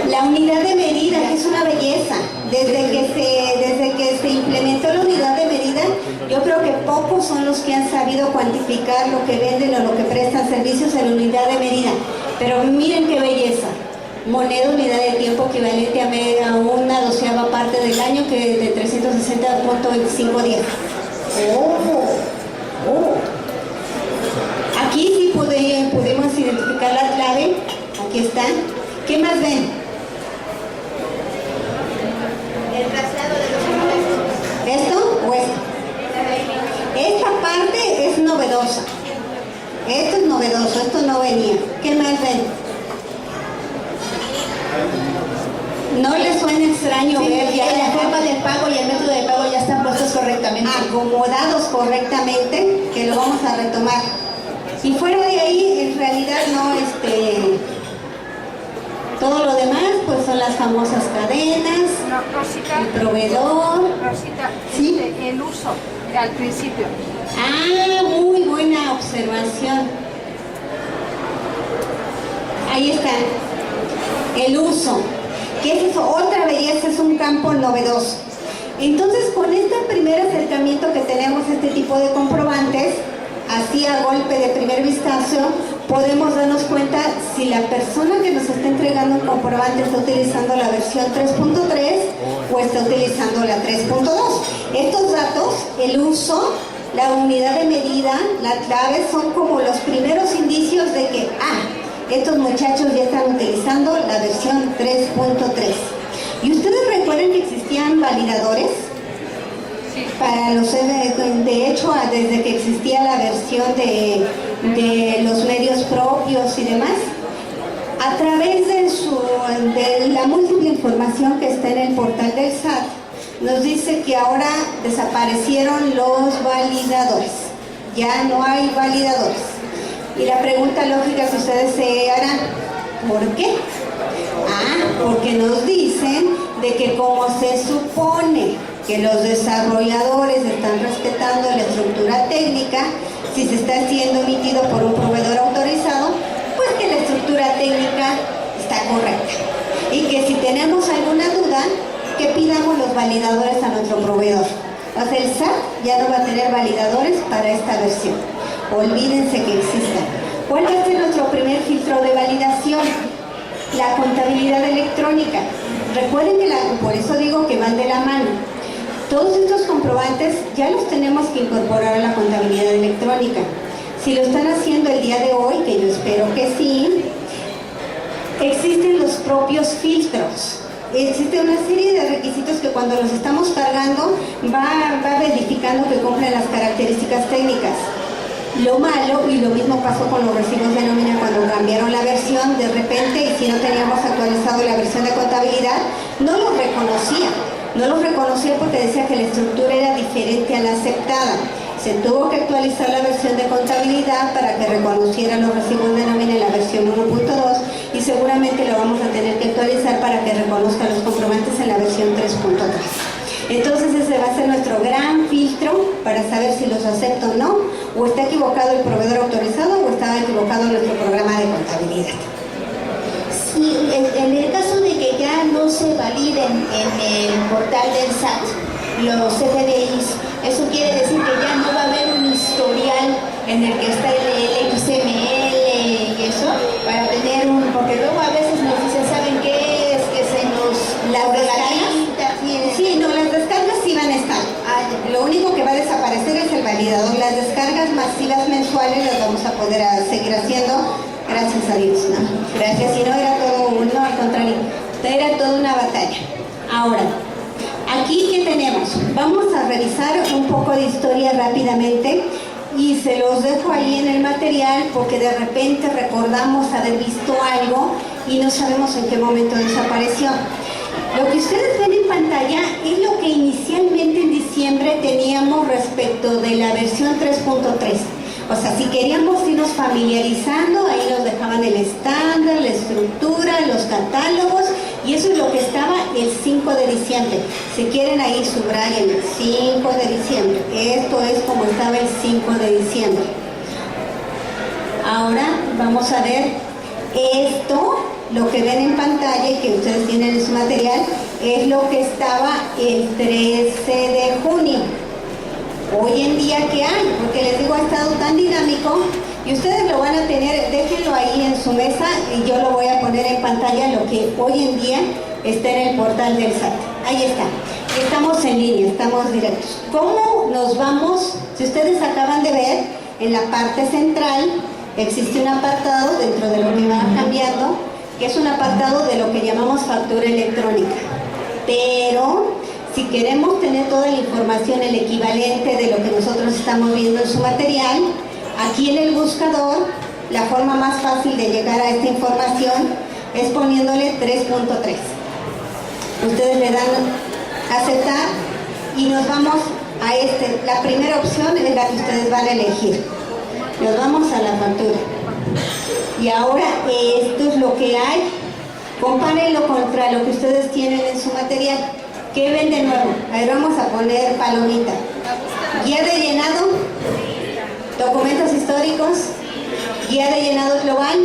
Speaker 2: La unidad de medida, que es una belleza. Desde que se implementó la unidad de medida, yo creo que pocos son los que han sabido cuantificar lo que venden o lo que prestan servicios en la unidad de medida. Pero miren qué belleza. Moneda unidad de tiempo equivalente a una 12ª parte del año, que es de 360.25 días. Aquí sí pudimos identificar la clave. Aquí está. ¿Qué más ven? El traslado de los ¿esto o esto? Esta parte es novedosa. Esto es novedoso, esto no venía. ¿Qué más ven? ¿No les suena extraño ver ya
Speaker 5: la forma del pago y el método de pago ya están puestos correctamente?
Speaker 2: Acomodados correctamente, que lo vamos a retomar. Y fuera de ahí, en realidad no, todo lo demás, pues son las famosas cadenas,
Speaker 7: No, Rosita,
Speaker 2: el proveedor.
Speaker 7: Rosita,
Speaker 2: ¿Sí?
Speaker 7: el uso al principio.
Speaker 2: Muy buena observación. Ahí está. El uso. ¿Qué es eso? Otra belleza, es un campo novedoso. Entonces, con este primer acercamiento que tenemos a este tipo de comprobantes, así a golpe de primer vistazo, podemos darnos cuenta si la persona que nos está entregando un comprobante está utilizando la versión 3.3 o está utilizando la 3.2. Estos datos, el uso, la unidad de medida, la clave, son como los primeros indicios de que, estos muchachos ya están utilizando la versión 3.3. ¿Y ustedes recuerdan que existían validadores? Para los, de hecho, desde que existía la versión de los medios propios y demás, a través de la múltiple información que está en el portal del SAT, nos dice que ahora desaparecieron los validadores, ya no hay validadores. Y la pregunta lógica que ustedes se harán, ¿por qué? Porque nos dicen de que como se supone que los desarrolladores están respetando la estructura técnica, si se está siendo emitido por un proveedor autorizado, pues que la estructura técnica está correcta. Y que si tenemos alguna duda, que pidamos los validadores a nuestro proveedor. O sea, el SAT ya no va a tener validadores para esta versión. Olvídense que existan. ¿Cuál va a ser nuestro primer filtro de validación? La contabilidad electrónica. Recuerden que por eso digo que van de la mano. Todos estos comprobantes ya los tenemos que incorporar a la contabilidad electrónica. Si lo están haciendo el día de hoy, que yo espero que sí, existen los propios filtros. Existe una serie de requisitos que cuando los estamos cargando va verificando que cumplen las características técnicas. Lo malo, y lo mismo pasó con los recibos de nómina cuando cambiaron la versión, de repente, y si no teníamos actualizado la versión de contabilidad, no los reconocía. No los reconocía porque decía que la estructura era diferente a la aceptada. Se tuvo que actualizar la versión de contabilidad para que reconociera los recibos de nómina en la versión 1.2 y seguramente lo vamos a tener que actualizar para que reconozca los comprobantes en la versión 3.3. Entonces ese va a ser nuestro gran filtro para saber si los acepta o no, o está equivocado el proveedor autorizado o está equivocado nuestro programa de contabilidad.
Speaker 5: Sí, en el caso de que ya no se validen en el portal del SAT los CFDIs, eso quiere decir que ya no va a haber un historial en el que está el XML y eso, para tener porque luego a veces nos dicen, ¿saben qué es? Que se nos...
Speaker 2: ¿Las descargas? Sí, no, las descargas sí van a estar. Lo único que va a desaparecer es el validador. Las descargas masivas mensuales las vamos a poder seguir haciendo, gracias a Dios, ¿no? Gracias, si no era todo, no, al contrario, era toda una batalla. Ahora, aquí, ¿qué tenemos? Vamos a revisar un poco de historia rápidamente y se los dejo ahí en el material porque de repente recordamos haber visto algo y no sabemos en qué momento desapareció. Lo que ustedes ven en pantalla es lo que inicialmente en diciembre teníamos respecto de la versión 3.3. O sea, si queríamos irnos familiarizando, ahí nos dejaban el estándar, la estructura, los catálogos, y eso es lo que estaba el 5 de diciembre. Si quieren ahí subrayen el 5 de diciembre. Esto es como estaba el 5 de diciembre. Ahora vamos a ver esto, lo que ven en pantalla y que ustedes tienen en su material, es lo que estaba el 13 de junio. Hoy en día, ¿qué hay? Porque les digo, ha estado tan dinámico y ustedes lo van a tener, déjenlo ahí en su mesa y yo lo voy a poner en pantalla lo que hoy en día está en el portal del SAT. Ahí está. Estamos en línea, estamos directos. ¿Cómo nos vamos? Si ustedes acaban de ver, en la parte central existe un apartado dentro de lo que va cambiando, que es un apartado de lo que llamamos factura electrónica. Pero si queremos tener toda la información, el equivalente de lo que nosotros estamos viendo en su material, aquí en el buscador, la forma más fácil de llegar a esta información es poniéndole 3.3. Ustedes le dan a aceptar y nos vamos a la primera opción es la que ustedes van a elegir. Nos vamos a la factura. Y ahora esto es lo que hay. Compárenlo contra lo que ustedes tienen en su material. ¿Qué ven de nuevo? A ver, vamos a poner palomita. Guía de llenado, documentos históricos, guía de llenado global.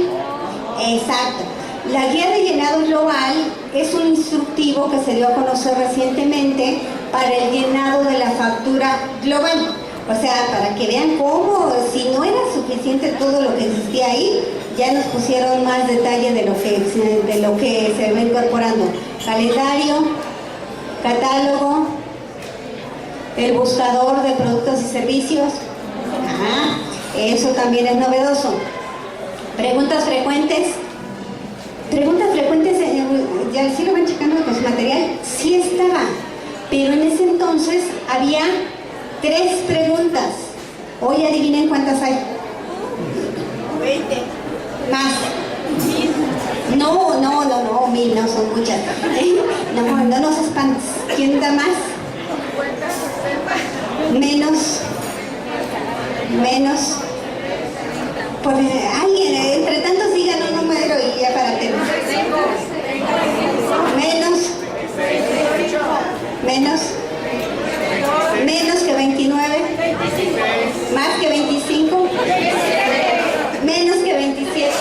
Speaker 2: Exacto. La guía de llenado global es un instructivo que se dio a conocer recientemente para el llenado de la factura global. O sea, para que vean cómo, si no era suficiente todo lo que existía ahí, ya nos pusieron más detalle de lo que se va incorporando. Calendario, catálogo, el buscador de productos y servicios. Ajá, eso también es novedoso. Preguntas frecuentes. Preguntas frecuentes, ya sí lo van checando con su material, sí estaba, pero en ese entonces había 3 preguntas. Hoy adivinen cuántas hay.
Speaker 5: 20.
Speaker 2: Más. No, 1000 no son muchas. No nos espantes. ¿Quién da más? Menos. Por alguien, entre tanto sigan un número y ya para terminar. Menos que 29. Más que 25. Menos que 27.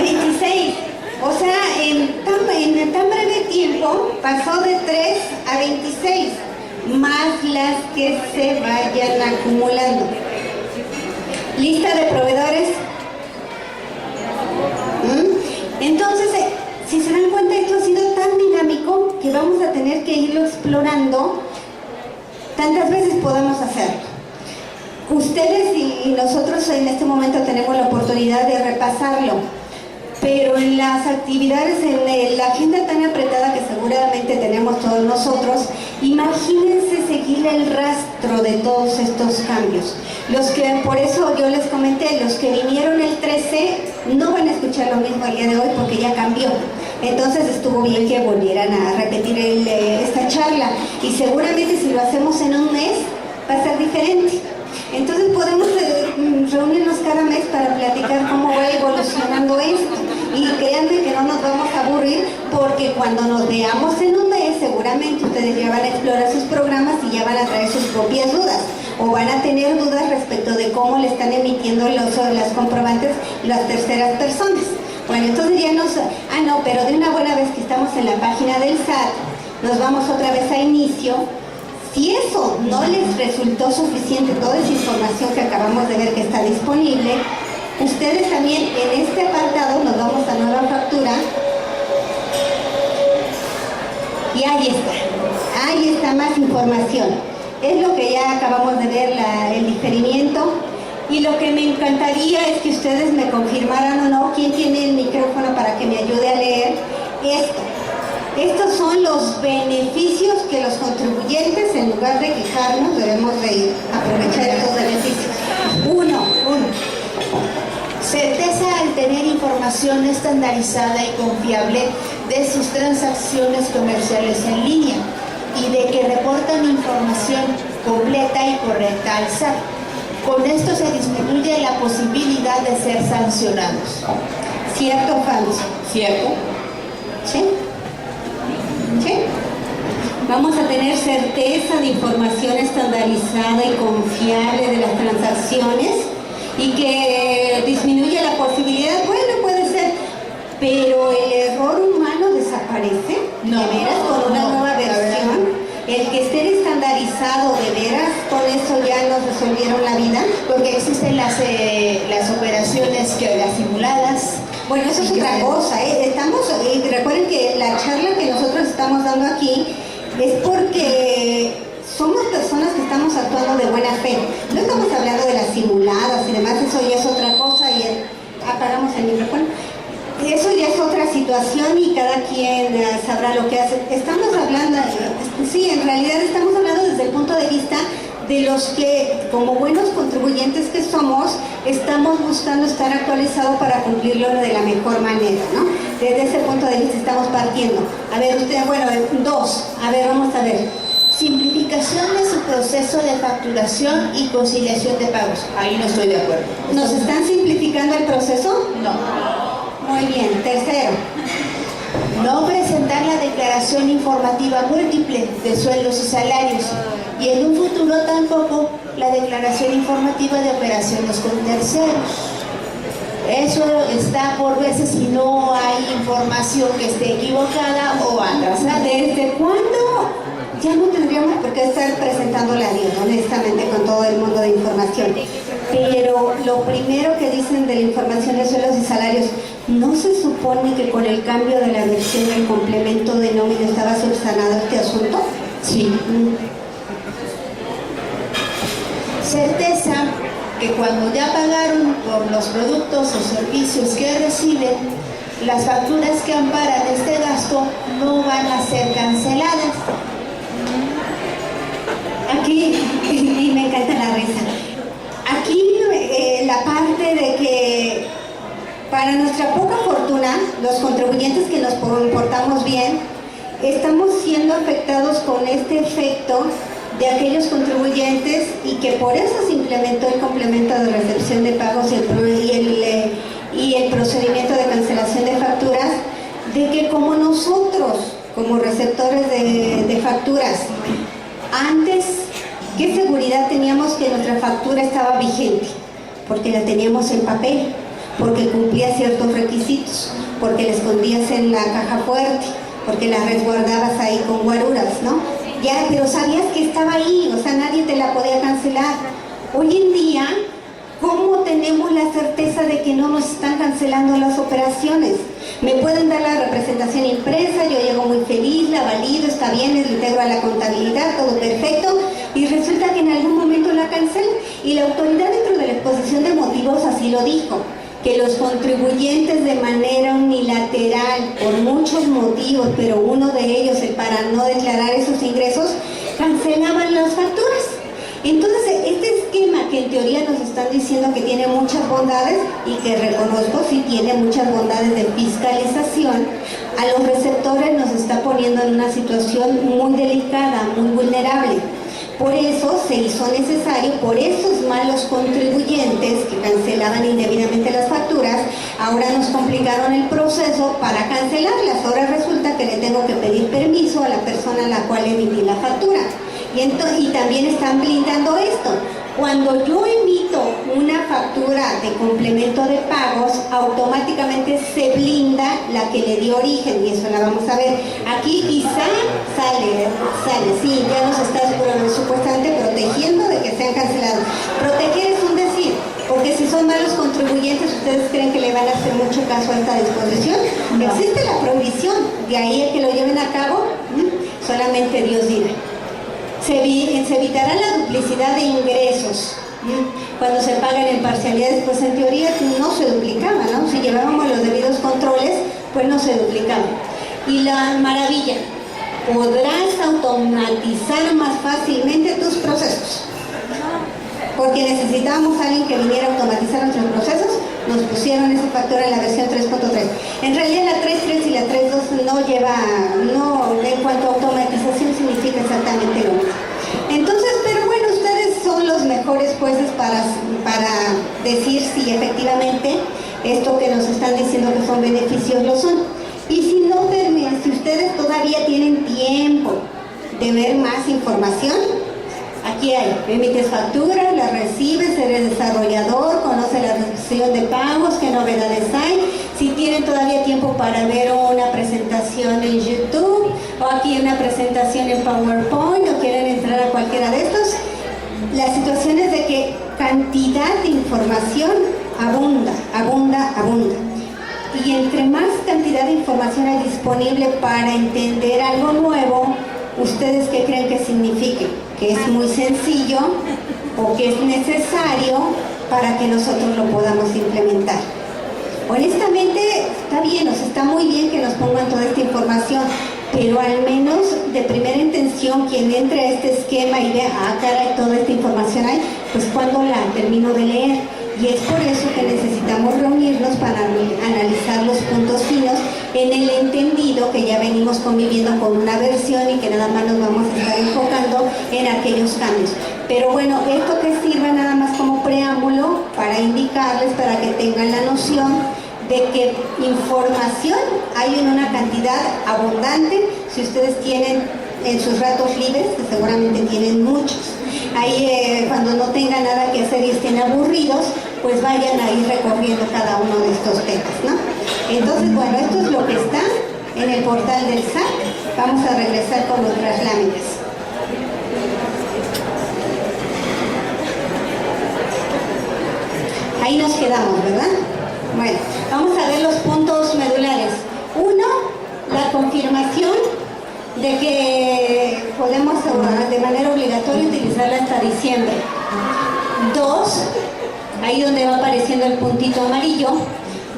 Speaker 2: 26. O sea, en tan breve tiempo pasó de 3 a 26. Más las que se vayan acumulando. Lista de proveedores. Entonces, si se dan cuenta, esto ha sido tan dinámico que vamos a tener que irlo explorando tantas veces podamos hacerlo. Ustedes y nosotros en este momento tenemos la oportunidad de repasarlo. pero en las actividades, en la agenda tan apretada que seguramente tenemos todos nosotros, imagínense seguir el rastro de todos estos cambios. Los que, por eso yo les comenté, los que vinieron el 13 no van a escuchar lo mismo el día de hoy porque ya cambió. Entonces estuvo bien que volvieran a repetir esta charla, y seguramente si lo hacemos en un mes va a ser diferente. Entonces podemos reunirnos cada mes para platicar cómo va evolucionando esto, y créanme que no nos vamos a aburrir, porque cuando nos veamos en un mes seguramente ustedes ya van a explorar sus programas y ya van a traer sus propias dudas, o van a tener dudas respecto de cómo le están emitiendo las comprobantes las terceras personas. Bueno, entonces ya pero de una buena vez que estamos en la página del SAT, nos vamos otra vez a inicio. Si eso no les resultó suficiente, toda esa información que acabamos de ver que está disponible, ustedes también en este apartado nos vamos a nueva factura, y ahí está más información. Es lo que ya acabamos de ver, el diferimiento, y lo que me encantaría es que ustedes me confirmaran o no. ¿Quién tiene el micrófono para que me ayude a leer esto? Estos son los beneficios que los contribuyentes, en lugar de quejarnos, debemos de aprovechar estos beneficios. Uno.
Speaker 5: Certeza al tener información estandarizada y confiable de sus transacciones comerciales en línea, y de que reportan información completa y correcta al SAT. Con esto se disminuye la posibilidad de ser sancionados.
Speaker 2: ¿Cierto o falso?
Speaker 5: ¿Cierto?
Speaker 2: ¿Sí? ¿Sí? Vamos a tener certeza de información estandarizada y confiable de las transacciones, y que disminuye la posibilidad. Bueno, puede ser, pero el error humano desaparece.
Speaker 5: No,
Speaker 2: de veras, con una nueva versión. El que esté estandarizado, de veras, con eso ya nos resolvieron la vida.
Speaker 5: Porque existen las operaciones las simuladas.
Speaker 2: Bueno, eso es otra cosa, recuerden que la charla que nosotros estamos dando aquí es porque somos personas que estamos actuando de buena fe. No estamos hablando de las simuladas y demás, eso ya es otra cosa, y apagamos el micrófono. Eso ya es otra situación y cada quien sabrá lo que hace. Estamos hablando, sí, en realidad estamos hablando desde el punto de vista de los que, como buenos contribuyentes que somos, estamos buscando estar actualizados para cumplirlo de la mejor manera, ¿no? Desde ese punto de vista estamos partiendo. A ver, vamos a ver.
Speaker 5: Simplificación de su proceso de facturación y conciliación de pagos. Ahí no estoy de acuerdo.
Speaker 2: ¿Nos están simplificando el proceso?
Speaker 5: No.
Speaker 2: Muy bien. Tercero.
Speaker 5: No presentar la declaración informativa múltiple de sueldos y salarios, y en un futuro tampoco la declaración informativa de operaciones con terceros. Eso está por veces si no hay información que esté equivocada o atrasada.
Speaker 2: ¿Desde cuándo? Ya no tendríamos por qué estar presentando la DIO, honestamente, con todo el mundo de información. Pero lo primero que dicen de la información de sueldos y salarios, ¿no se supone que con el cambio de la versión del complemento de nómina estaba subsanado este asunto?
Speaker 5: Sí. Certeza que cuando ya pagaron por los productos o servicios que reciben, las facturas que amparan este gasto no van a ser canceladas.
Speaker 2: Aquí, y me encanta la risa, aquí la parte de que para nuestra poca fortuna, los contribuyentes que nos portamos bien, estamos siendo afectados con este efecto de aquellos contribuyentes, y que por eso se implementó el complemento de recepción de pagos y el procedimiento de cancelación de facturas, de que como nosotros, como receptores de facturas, antes, ¿qué seguridad teníamos que nuestra factura estaba vigente? Porque la teníamos en papel, porque cumplía ciertos requisitos, porque la escondías en la caja fuerte, porque la resguardabas ahí con guaruras, ¿no? Ya, pero sabías que estaba ahí, o sea, nadie te la podía cancelar. Hoy en día, ¿cómo tenemos la certeza de que no nos están cancelando las operaciones? Me pueden dar la representación impresa, yo llego muy feliz, la valido, está bien, le integro a la contabilidad, todo perfecto, y resulta que en algún momento la cancelan, y la autoridad dentro de la exposición de motivos así lo dijo. que los contribuyentes de manera unilateral, por muchos motivos, pero uno de ellos, el para no declarar esos ingresos, cancelaban las facturas. Entonces, este esquema que en teoría nos están diciendo que tiene muchas bondades, y que reconozco sí tiene muchas bondades de fiscalización, a los receptores nos está poniendo en una situación muy delicada, muy vulnerable. Por eso se hizo necesario, por esos malos contribuyentes que cancelaban indebidamente las facturas, ahora nos complicaron el proceso para cancelarlas. Ahora resulta que le tengo que pedir permiso a la persona a la cual emití la factura. Y también están blindando esto. Cuando yo emito una factura de complemento de pagos, automáticamente se blinda la que le dio origen, y eso la vamos a ver. Aquí quizá sale, sí, ya nos está supuestamente protegiendo de que sean cancelados. Proteger es un decir, porque si son malos contribuyentes, ¿ustedes creen que le van a hacer mucho caso a esta disposición? No. Existe la prohibición, de ahí el que lo lleven a cabo, solamente Dios dirá. Se evitará la duplicidad de ingresos. Cuando se pagan en parcialidades, pues en teoría no se duplicaba, ¿no? Si llevábamos los debidos controles, pues no se duplicaba. Y la maravilla, podrás automatizar más fácilmente tus procesos. Porque necesitábamos a alguien que viniera a automatizar nuestros procesos, nos pusieron esa factura en la versión 3.3. En realidad la 3.3 y la 3.2 no, en cuanto a automatización significa exactamente lo mismo. Entonces, pero bueno, ustedes son los mejores jueces para decir si efectivamente esto que nos están diciendo que son beneficios lo son. Y si no, si ustedes todavía tienen tiempo de ver más información, aquí hay, emites facturas, las recibes, eres desarrollador, conoce la recepción de pagos, qué novedades hay. Si tienen todavía tiempo para ver una presentación en YouTube, o aquí una presentación en PowerPoint, o quieren entrar a cualquiera de estos, la situación es de que cantidad de información abunda. Y entre más cantidad de información hay disponible para entender algo nuevo, ¿ustedes qué creen que signifique? Que es muy sencillo o que es necesario para que nosotros lo podamos implementar. Honestamente, está bien, está muy bien que nos pongan toda esta información, pero al menos de primera intención, quien entre a este esquema y vea, caray, toda esta información hay, pues cuando la termino de leer. Y es por eso que necesitamos reunirnos para analizar los puntos finos en el entendido que ya venimos conviviendo con una versión y que nada más nos vamos a estar enfocando en aquellos cambios. Pero bueno, esto que sirve nada más como preámbulo para indicarles, para que tengan la noción de que información hay en una cantidad abundante. Si ustedes tienen en sus ratos libres, que seguramente tienen muchos, ahí cuando no tengan nada que hacer y estén aburridos, pues vayan a ir recorriendo cada uno de estos temas, ¿no? Entonces, bueno, esto es lo que está en el portal del SAT. Vamos a regresar con otras láminas. Ahí nos quedamos, ¿verdad? Bueno, vamos a ver los puntos medulares. Uno, la confirmación de que podemos de manera obligatoria utilizarla hasta diciembre. Dos, ahí donde va apareciendo el puntito amarillo,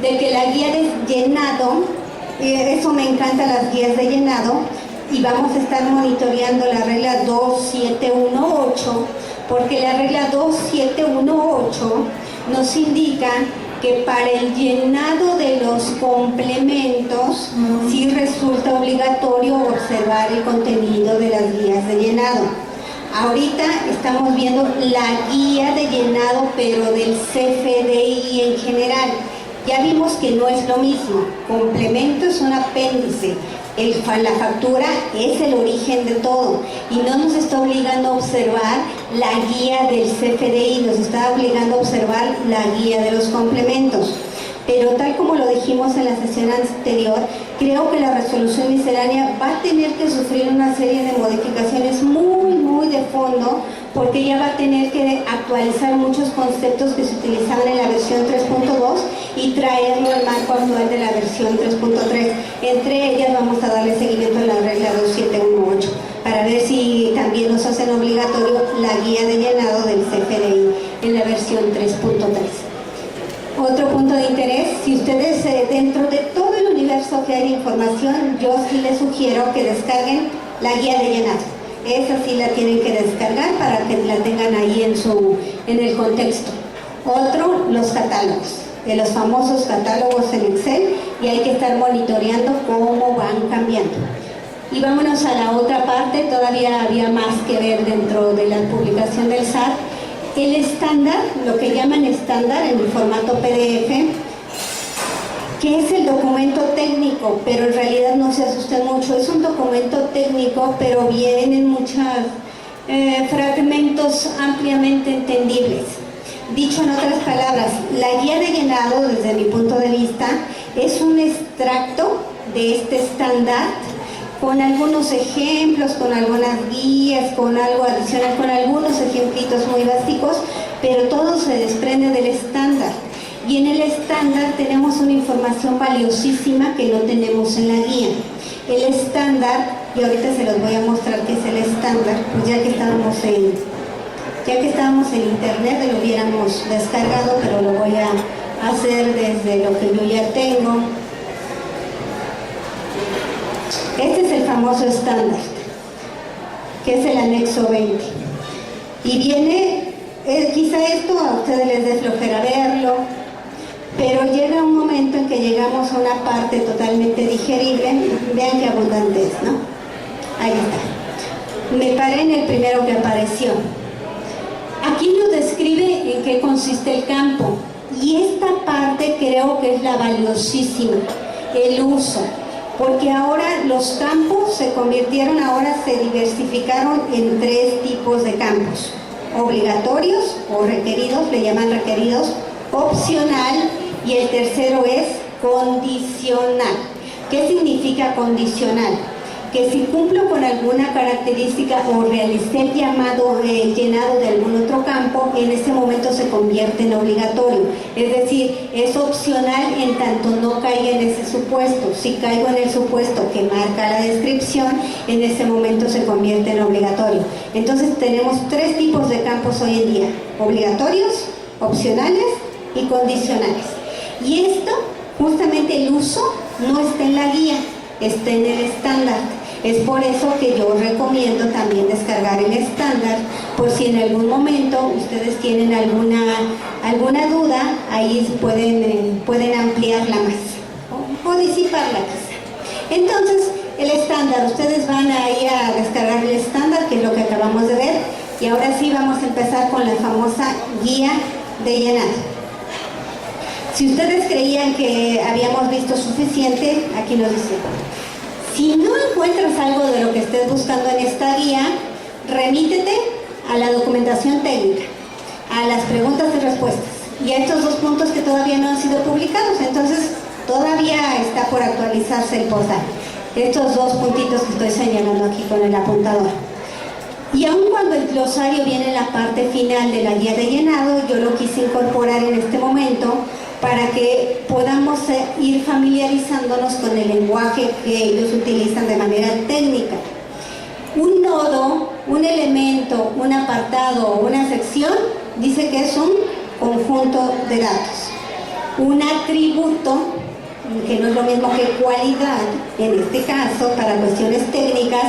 Speaker 2: de que la guía de llenado, eso me encanta, las guías de llenado, y vamos a estar monitoreando la regla 2718, porque la regla 2718 nos indica que para el llenado de los complementos sí resulta obligatorio observar el contenido de las guías de llenado. Ahorita estamos viendo la guía de llenado, pero del CFDI en general. Ya vimos que no es lo mismo. Complemento es un apéndice. La factura es el origen de todo y no nos está obligando a observar la guía del CFDI, nos está obligando a observar la guía de los complementos. Pero tal como lo dijimos en la sesión anterior, creo que la resolución miscelánea va a tener que sufrir una serie de modificaciones muy de fondo, porque ya va a tener que actualizar muchos conceptos que se utilizaban en la versión 3.2 y traerlo al marco actual de la versión 3.3. Entre ellas vamos a darle seguimiento a la regla 2718 para ver si también nos hacen obligatorio la guía de llenado del CFDI en la versión 3.3. Otro punto de interés ustedes dentro de todo el universo que hay de información, yo sí les sugiero que descarguen la guía de llenado. Esa sí la tienen que descargar para que la tengan ahí en el contexto. Otro, los catálogos, de los famosos catálogos en Excel, y hay que estar monitoreando cómo van cambiando. Y vámonos a la otra parte, todavía había más que ver dentro de la publicación del SAT. El estándar, lo que llaman estándar en el formato PDF, que es el documento técnico, pero en realidad no se asusten mucho, es un documento técnico, pero vienen muchos fragmentos ampliamente entendibles. Dicho en otras palabras, la guía de llenado, desde mi punto de vista, es un extracto de este estándar, con algunos ejemplos, con algunas guías, con algo adicional, con algunos ejemplitos muy básicos, pero todo se desprende del estándar. Y en el estándar tenemos una información valiosísima que no tenemos en la guía. El estándar, y ahorita se los voy a mostrar qué es el estándar, pues ya que estábamos en internet lo hubiéramos descargado, pero lo voy a hacer desde lo que yo ya tengo. Este es el famoso estándar, que es el anexo 20. Y viene, quizá esto a ustedes les dé flojera verlo, pero llega un momento en que llegamos a una parte totalmente digerible. Vean qué abundante es, ¿no? Ahí está. Me paré en el primero que apareció. Aquí nos describe en qué consiste el campo, y esta parte creo que es la valiosísima, el uso, porque ahora los campos se diversificaron en 3 tipos de campos: obligatorios o requeridos, le llaman requeridos, opcional, y el tercero es condicional. ¿Qué significa condicional? Que si cumplo con alguna característica o realicé el llenado de algún otro campo, en ese momento se convierte en obligatorio. Es decir, es opcional en tanto no caiga en ese supuesto. Si caigo en el supuesto que marca la descripción, en ese momento se convierte en obligatorio. Entonces tenemos 3 tipos de campos hoy en día: obligatorios, opcionales y condicionales. Y esto, justamente el uso, no está en la guía, está en el estándar. Es por eso que yo recomiendo también descargar el estándar, por si en algún momento ustedes tienen alguna duda, ahí pueden ampliarla más o disiparla quizá. Entonces, el estándar, ustedes van a ir a descargar el estándar, que es lo que acabamos de ver, y ahora sí vamos a empezar con la famosa guía de llenado. Si ustedes creían que habíamos visto suficiente, aquí nos dice: si no encuentras algo de lo que estés buscando en esta guía, remítete a la documentación técnica, a las preguntas y respuestas, y a estos 2 puntos que todavía no han sido publicados. Entonces todavía está por actualizarse el portal, estos 2 puntitos que estoy señalando aquí con el apuntador. Y aun cuando el glosario viene en la parte final de la guía de llenado, yo lo quise incorporar en este momento para que podamos ir familiarizándonos con el lenguaje que ellos utilizan de manera técnica. Un nodo, un elemento, un apartado o una sección dice que es un conjunto de datos. Un atributo, que no es lo mismo que cualidad, en este caso, para cuestiones técnicas,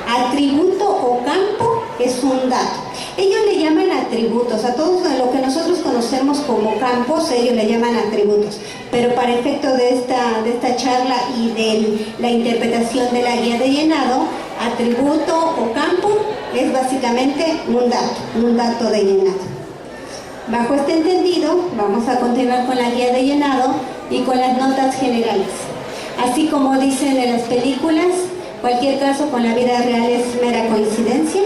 Speaker 2: atributo o campo es un dato. Ellos le llaman atributos, a todos lo que nosotros conocemos como campos, ellos le llaman atributos, pero para efecto de esta charla y de la interpretación de la guía de llenado, atributo o campo es básicamente un dato de llenado. Bajo este entendido, vamos a continuar con la guía de llenado y con las notas generales. Así como dicen en las películas, cualquier caso con la vida real es mera coincidencia.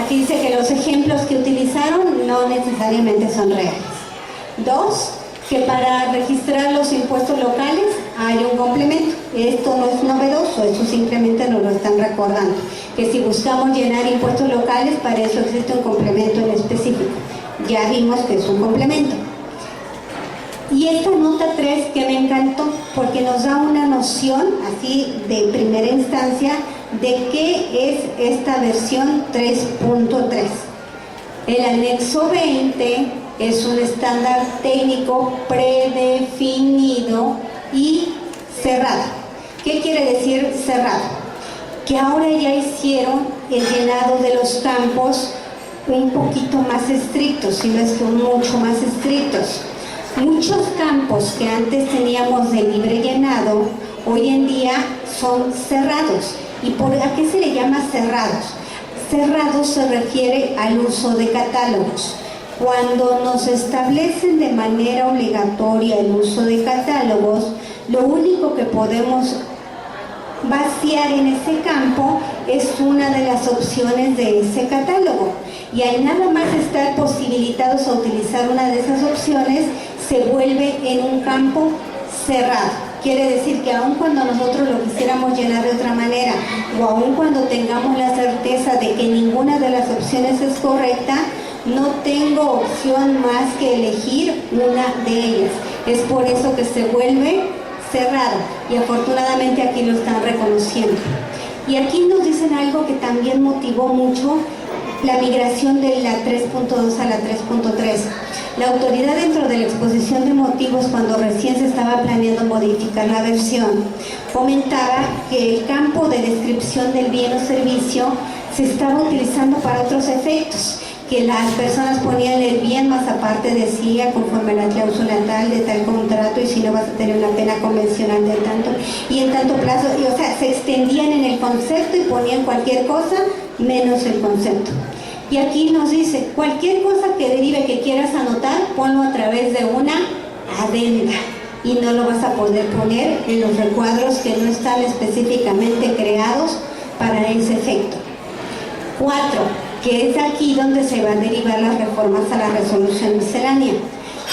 Speaker 2: Aquí dice que los ejemplos que utilizaron no necesariamente son reales. 2, que para registrar los impuestos locales hay un complemento. Esto no es novedoso, eso simplemente nos lo están recordando. Que si buscamos llenar impuestos locales, para eso existe un complemento en específico. Ya vimos que es un complemento. Y esta nota 3 que me encantó, porque nos da una noción, así de primera instancia, de qué es esta versión 3.3. El anexo 20 es un estándar técnico predefinido y cerrado. ¿Qué quiere decir cerrado? Que ahora ya hicieron el llenado de los campos un poquito más estrictos, si no es que mucho más estrictos. Muchos campos que antes teníamos de libre llenado, hoy en día son cerrados. ¿Y a qué se le llama cerrados? Cerrados se refiere al uso de catálogos. Cuando nos establecen de manera obligatoria el uso de catálogos, lo único que podemos vaciar en ese campo es una de las opciones de ese catálogo. Y al nada más estar posibilitados a utilizar una de esas opciones, se vuelve en un campo cerrado. Quiere decir que aun cuando nosotros lo quisiéramos llenar de otra manera, o aun cuando tengamos la certeza de que ninguna de las opciones es correcta, no tengo opción más que elegir una de ellas. Es por eso que se vuelve cerrado, y afortunadamente aquí lo están reconociendo. Y aquí nos dicen algo que también motivó mucho la migración de la 3.2 a la 3.3. La autoridad, dentro de la exposición de motivos, cuando recién se estaba planeando modificar la versión, comentaba que el campo de descripción del bien o servicio se estaba utilizando para otros efectos, que las personas ponían el bien, más aparte decía, conforme a la cláusula tal de tal contrato, y si no vas a tener una pena convencional de tanto y en tanto plazo, y, o sea, se extendían en el concepto y ponían cualquier cosa menos el concepto. Y aquí nos dice, cualquier cosa que derive que quieras anotar, ponlo a través de una adenda, y no lo vas a poder poner en los recuadros que no están específicamente creados para ese efecto. 4. Que es aquí donde se van a derivar las reformas a la resolución miscelánea.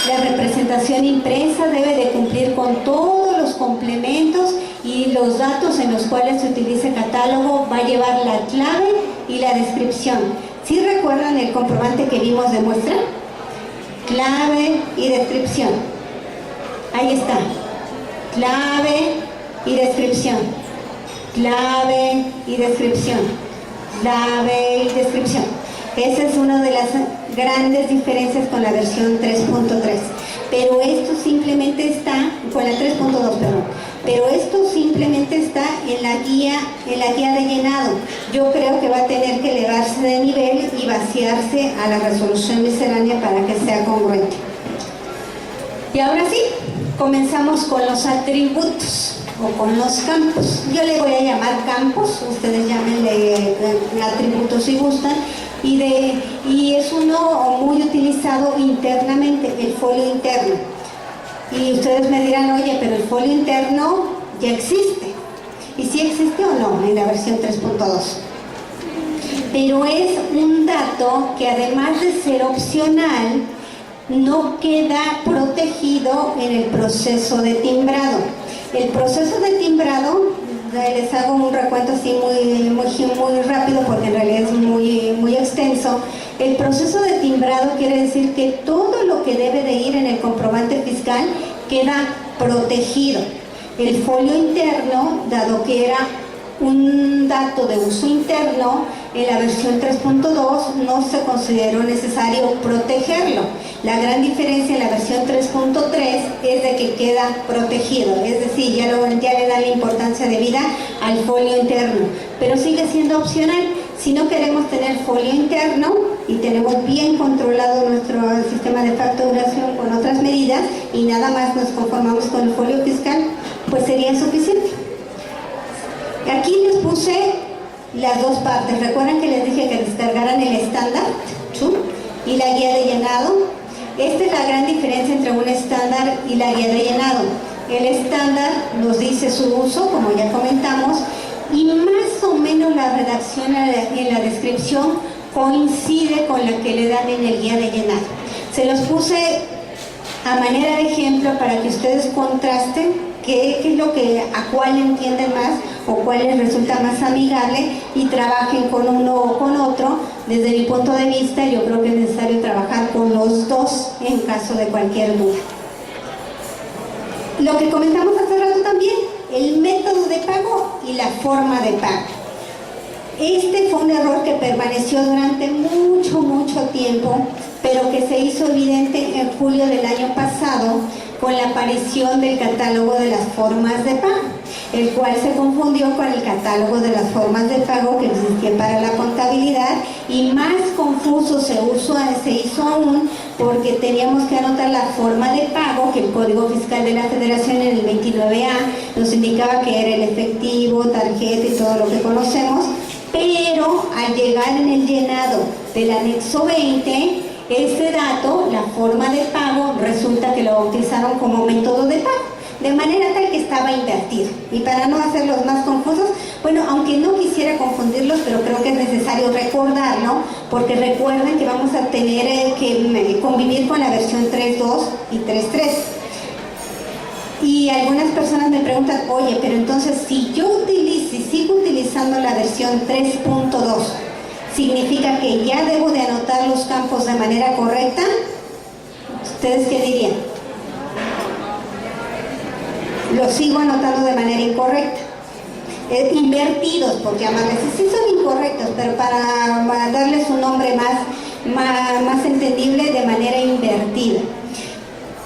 Speaker 2: La representación impresa debe de cumplir con todos los complementos y los datos en los cuales se utiliza el catálogo. Va a llevar la clave y la descripción. ¿Sí recuerdan el comprobante que vimos de muestra? Clave y descripción. Ahí está. Clave y descripción. Clave y descripción. Clave y descripción. Esa es una de las grandes diferencias con la versión 3.3. Pero esto simplemente está, con la 3.2, perdón. Pero esto simplemente está en la guía de llenado. Yo creo que va a tener que elevarse de nivel y vaciarse a la resolución miscelánea para que sea congruente. Y ahora sí, comenzamos con los atributos o con los campos. Yo le voy a llamar campos, ustedes llámenle atributos si gustan, y es uno muy utilizado internamente, el folio interno. Y ustedes me dirán, oye, pero el folio interno ya existe. ¿Y si existe o no en la versión 3.2? Pero es un dato que, además de ser opcional, no queda protegido en el proceso de timbrado. El proceso de timbrado, les hago un recuento así muy rápido porque en realidad es muy extenso. El proceso de timbrado quiere decir que todo lo que debe de ir en el comprobante fiscal queda protegido. El folio interno, dado que era un dato de uso interno, en la versión 3.2 no se consideró necesario protegerlo. La gran diferencia en la versión 3.3 es de que queda protegido, es decir, ya le da la importancia debida al folio interno, pero sigue siendo opcional. Si no queremos tener folio interno y tenemos bien controlado nuestro sistema de facturación con otras medidas y nada más nos conformamos con el folio fiscal, pues sería suficiente. Aquí les puse las dos partes. Recuerdan que les dije que descargaran el estándar y la guía de llenado. Esta es la gran diferencia entre un estándar y la guía de llenado. El estándar nos dice su uso, como ya comentamos, y más o menos la redacción en la descripción coincide con la que le dan en el guía de llenado. Se los puse a manera de ejemplo para que ustedes contrasten qué es lo que, a cuál entienden más o cuál les resulta más amigable y trabajen con uno o con otro. Desde mi punto de vista, yo creo que es necesario trabajar con los dos en caso de cualquier duda. Lo que comentamos hace rato también, el método de pago y la forma de pago. Este fue un error que permaneció durante mucho tiempo, pero que se hizo evidente en julio del año pasado, con la aparición del catálogo de las formas de pago, el cual se confundió con el catálogo de las formas de pago que existía para la contabilidad, y más confuso se hizo aún porque teníamos que anotar la forma de pago, que el Código Fiscal de la Federación en el 29A nos indicaba que era el efectivo, tarjeta y todo lo que conocemos, pero al llegar en el llenado del anexo 20, este dato, la forma de pago, resulta que lo bautizaron como método de pago, de manera tal que estaba invertido. Y para no hacerlos más confusos, bueno, aunque no quisiera confundirlos, pero creo que es necesario recordarlo, porque recuerden que vamos a tener que convivir con la versión 3.2 y 3.3. Y algunas personas me preguntan, oye, pero entonces si yo sigo utilizando la versión 3.2, ¿significa que ya debo de anotar los campos de manera correcta? ¿Ustedes qué dirían? Los sigo anotando de manera incorrecta. Invertidos, por llamarles. Sí son incorrectos, pero para darles un nombre más entendible, de manera invertida.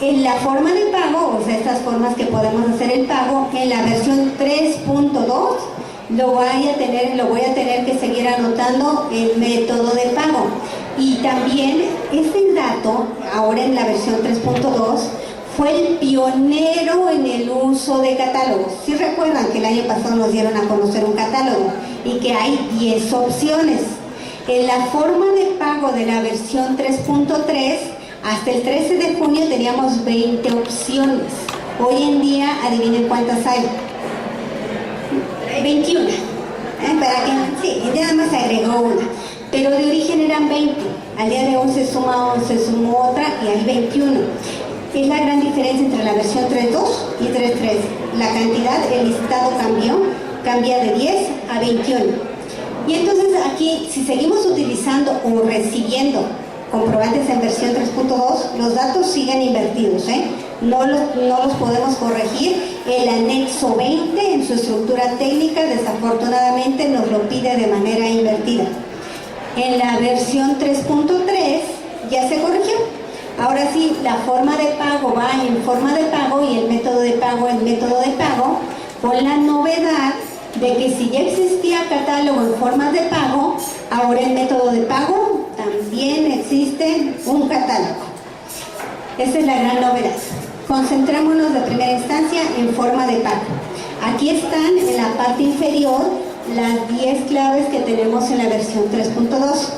Speaker 2: En la forma de pago, o sea, estas formas que podemos hacer el pago, en la versión 3.2 lo voy a tener que seguir anotando el método de pago. Y también este dato, ahora en la versión 3.2, fue el pionero en el uso de catálogos. Si recuerdan que el año pasado nos dieron a conocer un catálogo y que hay 10 opciones. En la forma de pago de la versión 3.3, hasta el 13 de junio teníamos 20 opciones. Hoy en día, adivinen cuántas hay. 21. Para que, sí, nada más se agregó una. Pero de origen eran 20. Al día de hoy se sumó otra y hay 21. Es la gran diferencia entre la versión 3.2 y 3.3. La cantidad, el listado cambia de 10 a 21. Y entonces aquí, si seguimos utilizando o recibiendo comprobantes en versión 3.2, los datos siguen invertidos, no los podemos corregir. El anexo 20 en su estructura técnica desafortunadamente nos lo pide de manera invertida. En la versión 3.3 ya se corrigió. Ahora sí, la forma de pago va en forma de pago y el método de pago en método de pago, con la novedad de que si ya existía catálogo en forma de pago, ahora en método de pago también existe un catálogo. Esa es la gran novedad. Concentrémonos de primera instancia en forma de pago. Aquí están en la parte inferior las 10 claves que tenemos en la versión 3.2.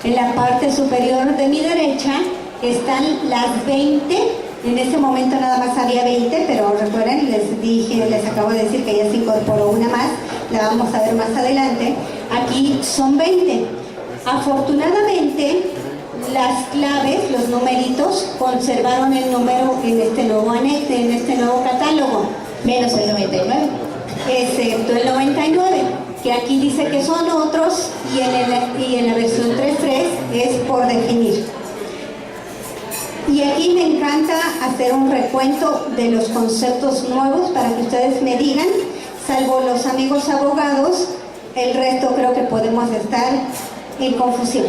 Speaker 2: En la parte superior de mi derecha están las 20. En ese momento nada más había 20, pero recuerden, les acabo de decir que ya se incorporó una más, la vamos a ver más adelante. Aquí son 20. Afortunadamente, las claves, los numeritos, conservaron el número en este nuevo anexo, en este nuevo catálogo.
Speaker 5: Menos el 99.
Speaker 2: Excepto el 99, que aquí dice que son otros, y en la versión 3.3 es por definir. Y aquí me encanta hacer un recuento de los conceptos nuevos para que ustedes me digan, salvo los amigos abogados, el resto creo que podemos estar en confusión.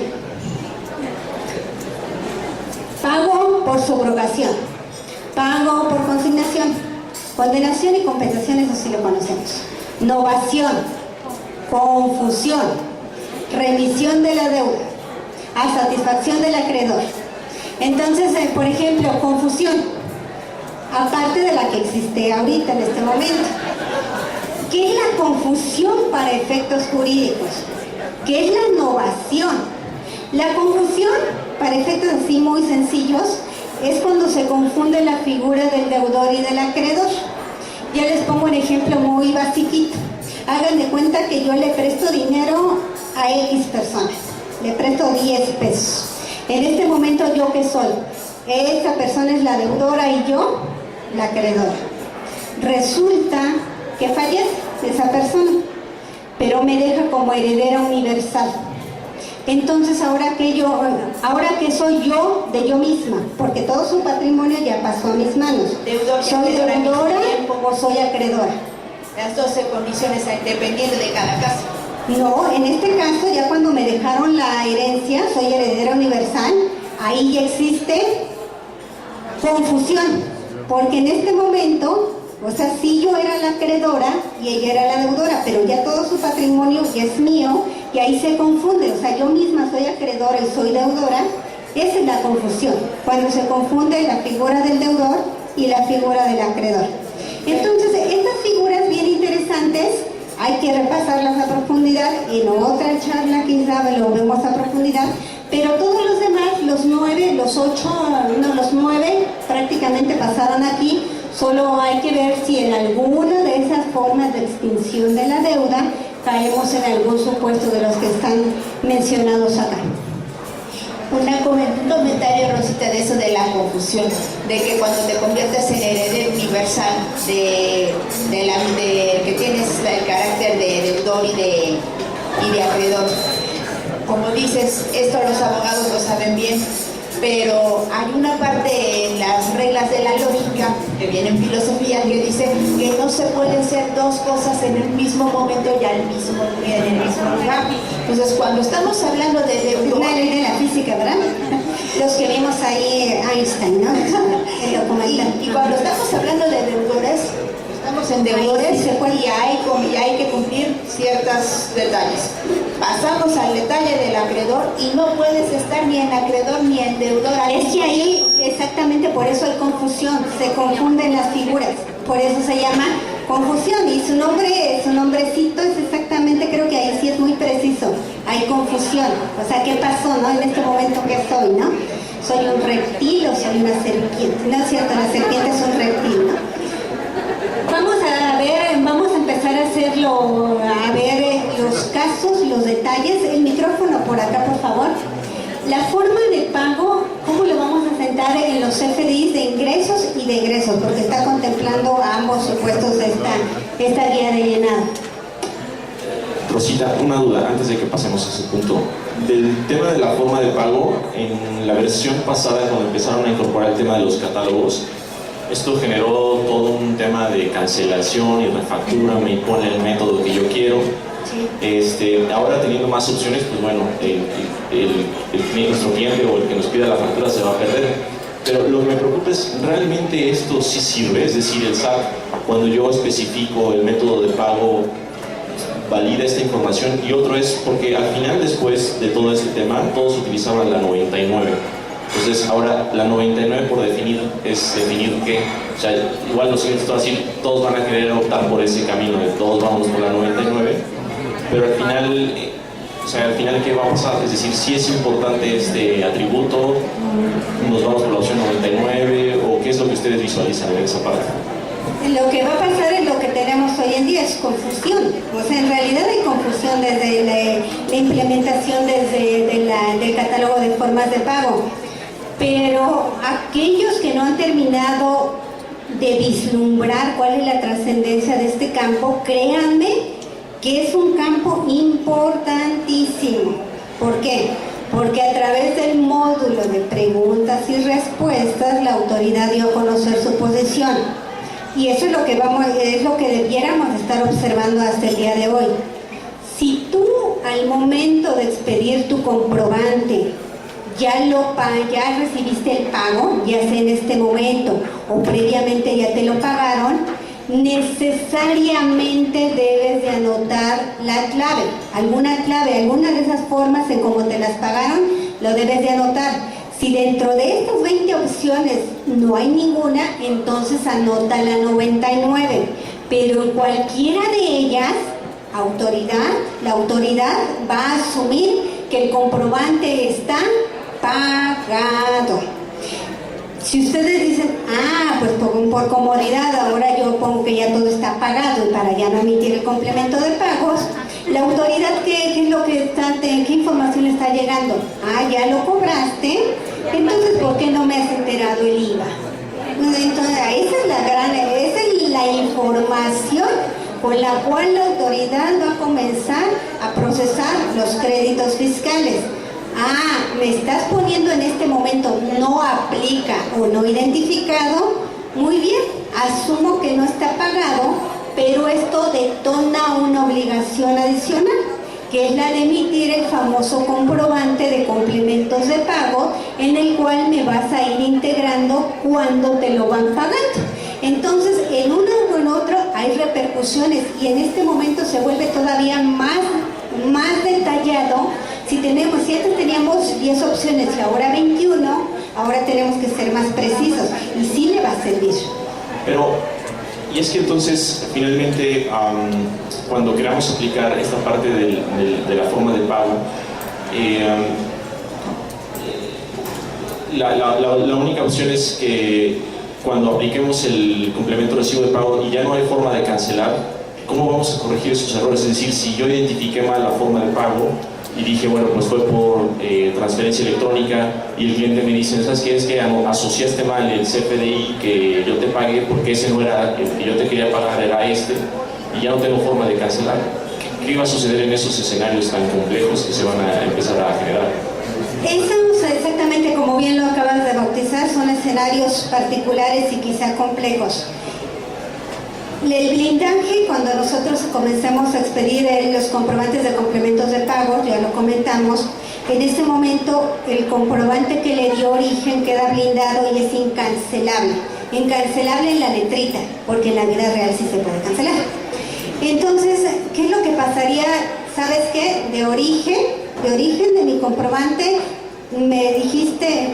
Speaker 2: Pago por subrogación, pago por consignación, condenación y compensación, eso sí lo conocemos. Novación, confusión, remisión de la deuda, a satisfacción del acreedor. Entonces, por ejemplo, confusión, aparte de la que existe ahorita en este momento. ¿Qué es la confusión para efectos jurídicos? ¿Qué es la novación? La confusión, para efectos así muy sencillos, es cuando se confunde la figura del deudor y del acreedor. Ya les pongo un ejemplo muy basiquito. Hagan de cuenta que yo le presto dinero a X personas. Le presto 10 pesos. En este momento, ¿yo qué soy? Esa persona es la deudora y yo, la acreedora. Resulta que fallece esa persona, pero me deja como heredera universal. Entonces, ¿ahora qué soy yo de yo misma? Porque todo su patrimonio ya pasó a mis manos. ¿Soy deudora o soy acreedora?
Speaker 5: Las 12 condiciones dependiendo de cada caso.
Speaker 2: No, en este caso, ya cuando me dejaron la herencia, soy heredera universal, ahí ya existe confusión. Porque en este momento, o sea, sí yo era la acreedora y ella era la deudora, pero ya todo su patrimonio ya es mío y ahí se confunde. O sea, yo misma soy acreedora y soy deudora. Esa es la confusión, cuando se confunde la figura del deudor y la figura del acreedor. Entonces, estas figuras bien interesantes hay que repasarlas a profundidad. En otra charla quizá lo vemos a profundidad, pero todos los demás, los 9 prácticamente pasaron aquí. Solo hay que ver si en alguna de esas formas de extinción de la deuda caemos en algún supuesto de los que están mencionados acá.
Speaker 5: Un comentario, Rosita, de eso de la confusión, de que cuando te conviertes en heredero universal que tienes el carácter de deudor y de acreedor, como dices, esto los abogados lo saben bien, pero hay una parte en las reglas de la lógica que viene en filosofía que dice que no se pueden ser dos cosas en el mismo momento y en el mismo lugar. Entonces, cuando estamos hablando de deudor,
Speaker 2: una ley de la física, ¿verdad? Los que vimos ahí, Einstein, ¿no? El documental.
Speaker 5: Y cuando estamos hablando de deudores, estamos en deudores y hay que cumplir ciertos detalles. Pasamos al detalle del acreedor y no puedes estar ni en acreedor ni en deudor.
Speaker 2: Es que ahí, exactamente por eso hay confusión, se confunden las figuras, por eso se llama confusión, y su nombrecito es exactamente, creo que ahí sí es muy preciso, hay confusión. O sea, ¿qué pasó, no? En este momento, ¿qué soy, no? ¿Soy un reptil o soy una serpiente? No es cierto, la serpiente es un reptil, ¿no? Vamos a empezar a ver los casos, los detalles. El micrófono por acá, por favor. La forma de pago, ¿cómo lo vamos a sentar en los CFDIs de ingresos y de egresos? Porque está contemplando ambos supuestos de esta guía de llenado.
Speaker 6: Rosita, una duda antes de que pasemos a ese punto. Del tema de la forma de pago, en la versión pasada, cuando empezaron a incorporar el tema de los catálogos, esto generó todo un tema de cancelación y refactura, me impone el método que yo quiero. Ahora teniendo más opciones, pues bueno, nuestro cliente o el que nos pida la factura se va a perder. Pero lo que me preocupa es, ¿realmente esto sí sirve? Es decir, el SAT, cuando yo especifico el método de pago, valida esta información. Y otro es porque al final, después de todo este tema, todos utilizaban la 99. Entonces ahora la 99 por definir es definir qué. O sea, igual los clientes van a decir, todos van a querer optar por ese camino de todos vamos por la 99, pero al final ¿qué va a pasar? Es decir, si es importante este atributo, nos vamos por la opción 99, o qué es lo que ustedes visualizan en esa parte.
Speaker 2: Lo que va a pasar es lo que tenemos hoy en día, es confusión. O sea, en realidad hay confusión desde la implementación del catálogo de formas de pago. Pero aquellos que no han terminado de vislumbrar cuál es la trascendencia de este campo, créanme que es un campo importantísimo. ¿Por qué? Porque a través del módulo de preguntas y respuestas la autoridad dio a conocer su posición. Y eso es lo que debiéramos estar observando hasta el día de hoy. Si tú al momento de expedir tu comprobante ya recibiste el pago, ya sea en este momento o previamente ya te lo pagaron, necesariamente debes de anotar la clave, alguna de esas formas en cómo te las pagaron, lo debes de anotar. Si dentro de estas 20 opciones no hay ninguna, entonces anota la 99, pero en cualquiera de ellas, la autoridad va a asumir que el comprobante está pagado. Si ustedes dicen, pues por comodidad ahora yo pongo que ya todo está pagado y para ya no emitir el complemento de pagos, la autoridad, ¿qué es lo que qué información le está llegando? Ya lo cobraste, entonces ¿por qué no me has enterado el IVA? Entonces esa es la información con la cual la autoridad va a comenzar a procesar los créditos fiscales. Me estás poniendo en este momento no aplica o no identificado, muy bien, asumo que no está pagado, pero esto detona una obligación adicional, que es la de emitir el famoso comprobante de complementos de pago, en el cual me vas a ir integrando cuando te lo van pagando. Entonces, en uno o en otro hay repercusiones, y en este momento se vuelve todavía más detallado. Si antes teníamos 10 opciones y ahora 21, ahora tenemos que ser más precisos, y sí le va a servir.
Speaker 6: Pero, y es que entonces, finalmente, cuando queramos aplicar esta parte de la forma de pago, la única opción es que cuando apliquemos el complemento recibo de pago y ya no hay forma de cancelar, ¿cómo vamos a corregir esos errores? Es decir, si yo identifiqué mal la forma de pago y dije, bueno, pues fue por transferencia electrónica, y el cliente me dice, ¿sabes qué? Es que asociaste mal el CFDI que yo te pagué, porque ese no era el que yo te quería pagar, era este, y ya no tengo forma de cancelar. ¿Qué va a suceder en esos escenarios tan complejos que se van a empezar a generar?
Speaker 2: Esos, exactamente como bien lo acabas de bautizar, son escenarios particulares y quizá complejos. El blindaje, cuando nosotros comencemos a expedir los comprobantes de complementos de pago, ya lo comentamos, en este momento el comprobante que le dio origen queda blindado y es incancelable. Incancelable en la letrita, porque en la vida real sí se puede cancelar. Entonces, ¿qué es lo que pasaría? ¿Sabes qué? De origen de mi comprobante, me dijiste,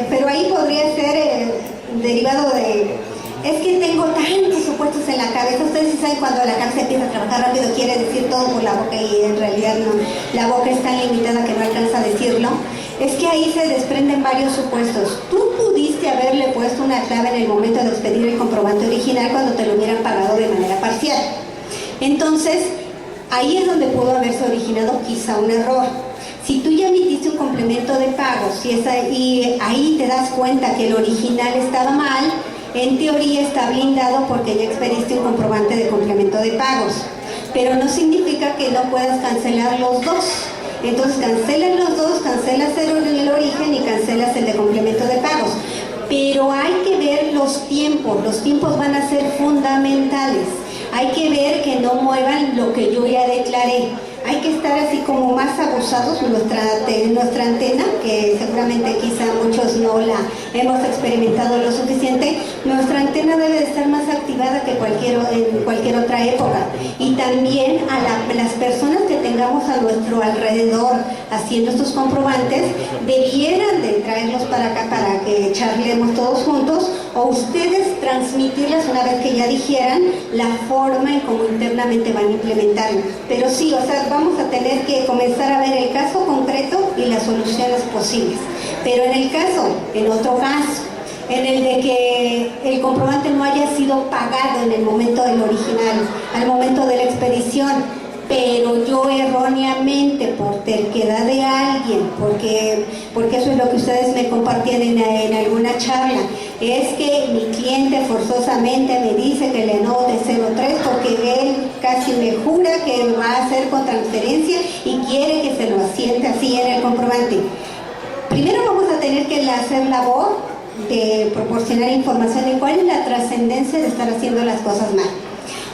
Speaker 2: pero ahí podría ser derivado de... Es que tengo tantos supuestos en la cabeza. Ustedes sí saben, cuando la cabeza empieza a trabajar rápido quiere decir todo por la boca, y en realidad no, la boca es tan limitada que no alcanza a decirlo. Es que ahí se desprenden varios supuestos. Tú pudiste haberle puesto una clave en el momento de expedir el comprobante original cuando te lo hubieran pagado de manera parcial. Entonces, ahí es donde pudo haberse originado quizá un error. Si tú ya emitiste un complemento de pagos y ahí te das cuenta que el original estaba mal, en teoría está blindado porque ya expediste un comprobante de complemento de pagos, pero no significa que no puedas cancelar los dos. Entonces cancelas los dos, cancelas el origen y cancelas el de complemento de pagos. Pero hay que ver los tiempos van a ser fundamentales. Hay que ver que no muevan lo que yo ya declaré. Hay que estar así como más abusados. Nuestra antena, que seguramente quizá muchos no la hemos experimentado lo suficiente, nuestra antena debe de estar más activada que en cualquier otra época. Y también a las personas que tengamos a nuestro alrededor haciendo estos comprobantes, debieran de traerlos para acá para que charlemos todos juntos, o ustedes transmitirles una vez que ya dijeran la forma en cómo internamente van a implementarlo. Pero sí, o sea, vamos a tener que comenzar a ver el caso concreto y las soluciones posibles. Pero en otro caso, en el de que el comprobante no haya sido pagado en el momento del original, al momento de la expedición, pero yo erróneamente, por terquedad de alguien, porque eso es lo que ustedes me compartían en alguna charla, es que mi cliente forzosamente me dice que le anote 03 porque él casi me jura que va a hacer con transferencia y quiere que se lo asiente así en el comprobante. Primero vamos a tener que hacer labor de proporcionar información de cuál es la trascendencia de estar haciendo las cosas mal.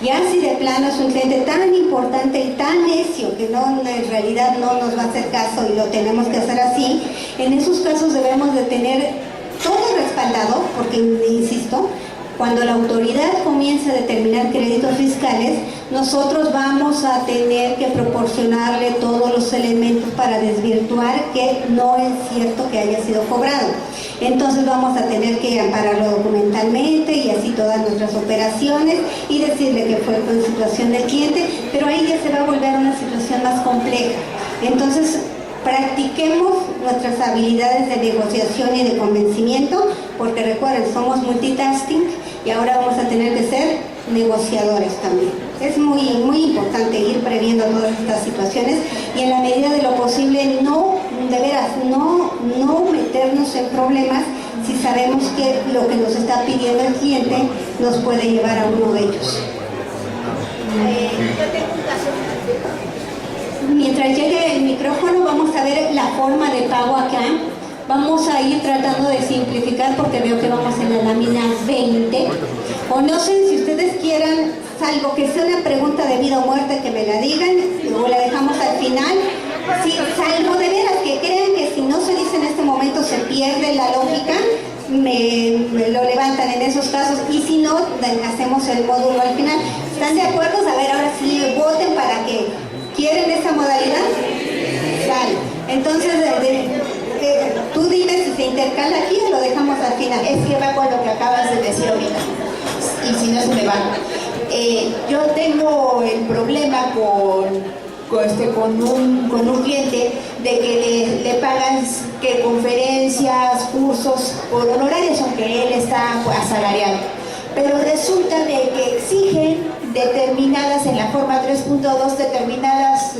Speaker 2: Ya si de plano es un cliente tan importante y tan necio que en realidad no nos va a hacer caso y lo tenemos que hacer así, en esos casos debemos de tener todo respaldado, porque insisto, cuando la autoridad comience a determinar créditos fiscales, nosotros vamos a tener que proporcionarle todos los elementos para desvirtuar que no es cierto que haya sido cobrado. Entonces vamos a tener que ampararlo documentalmente y así todas nuestras operaciones y decirle que fue con situación del cliente, pero ahí ya se va a volver una situación más compleja. Entonces, practiquemos nuestras habilidades de negociación y de convencimiento, porque recuerden, somos multitasking y ahora vamos a tener que ser negociadores también. Es muy, muy importante ir previendo todas estas situaciones y en la medida de lo posible no meternos en problemas si sabemos que lo que nos está pidiendo el cliente nos puede llevar a uno de ellos.
Speaker 5: Yo tengo un caso.
Speaker 2: Mientras llegue el micrófono vamos a ver la forma de pago acá. Vamos a ir tratando de simplificar porque veo que vamos en la lámina 20. O no sé si ustedes quieran salvo que sea una pregunta de vida o muerte que me la digan, luego la dejamos al final. Sí, salvo de veras que crean que si no se dice en este momento se pierde la lógica, me lo levantan en esos casos, y si no, hacemos el módulo al final. ¿Están de acuerdo? A ver, ahora sí, voten para que quieren esa modalidad. Sale. Entonces, tú dime si se intercala aquí o lo dejamos al final.
Speaker 5: Es que va con lo que acabas de decir ahorita, y si no se me va. Yo tengo el problema con un cliente de que le pagas que conferencias, cursos por honorarios, aunque él está asalariado. Pero resulta de que exigen determinadas, en la forma 3.2, determinadas,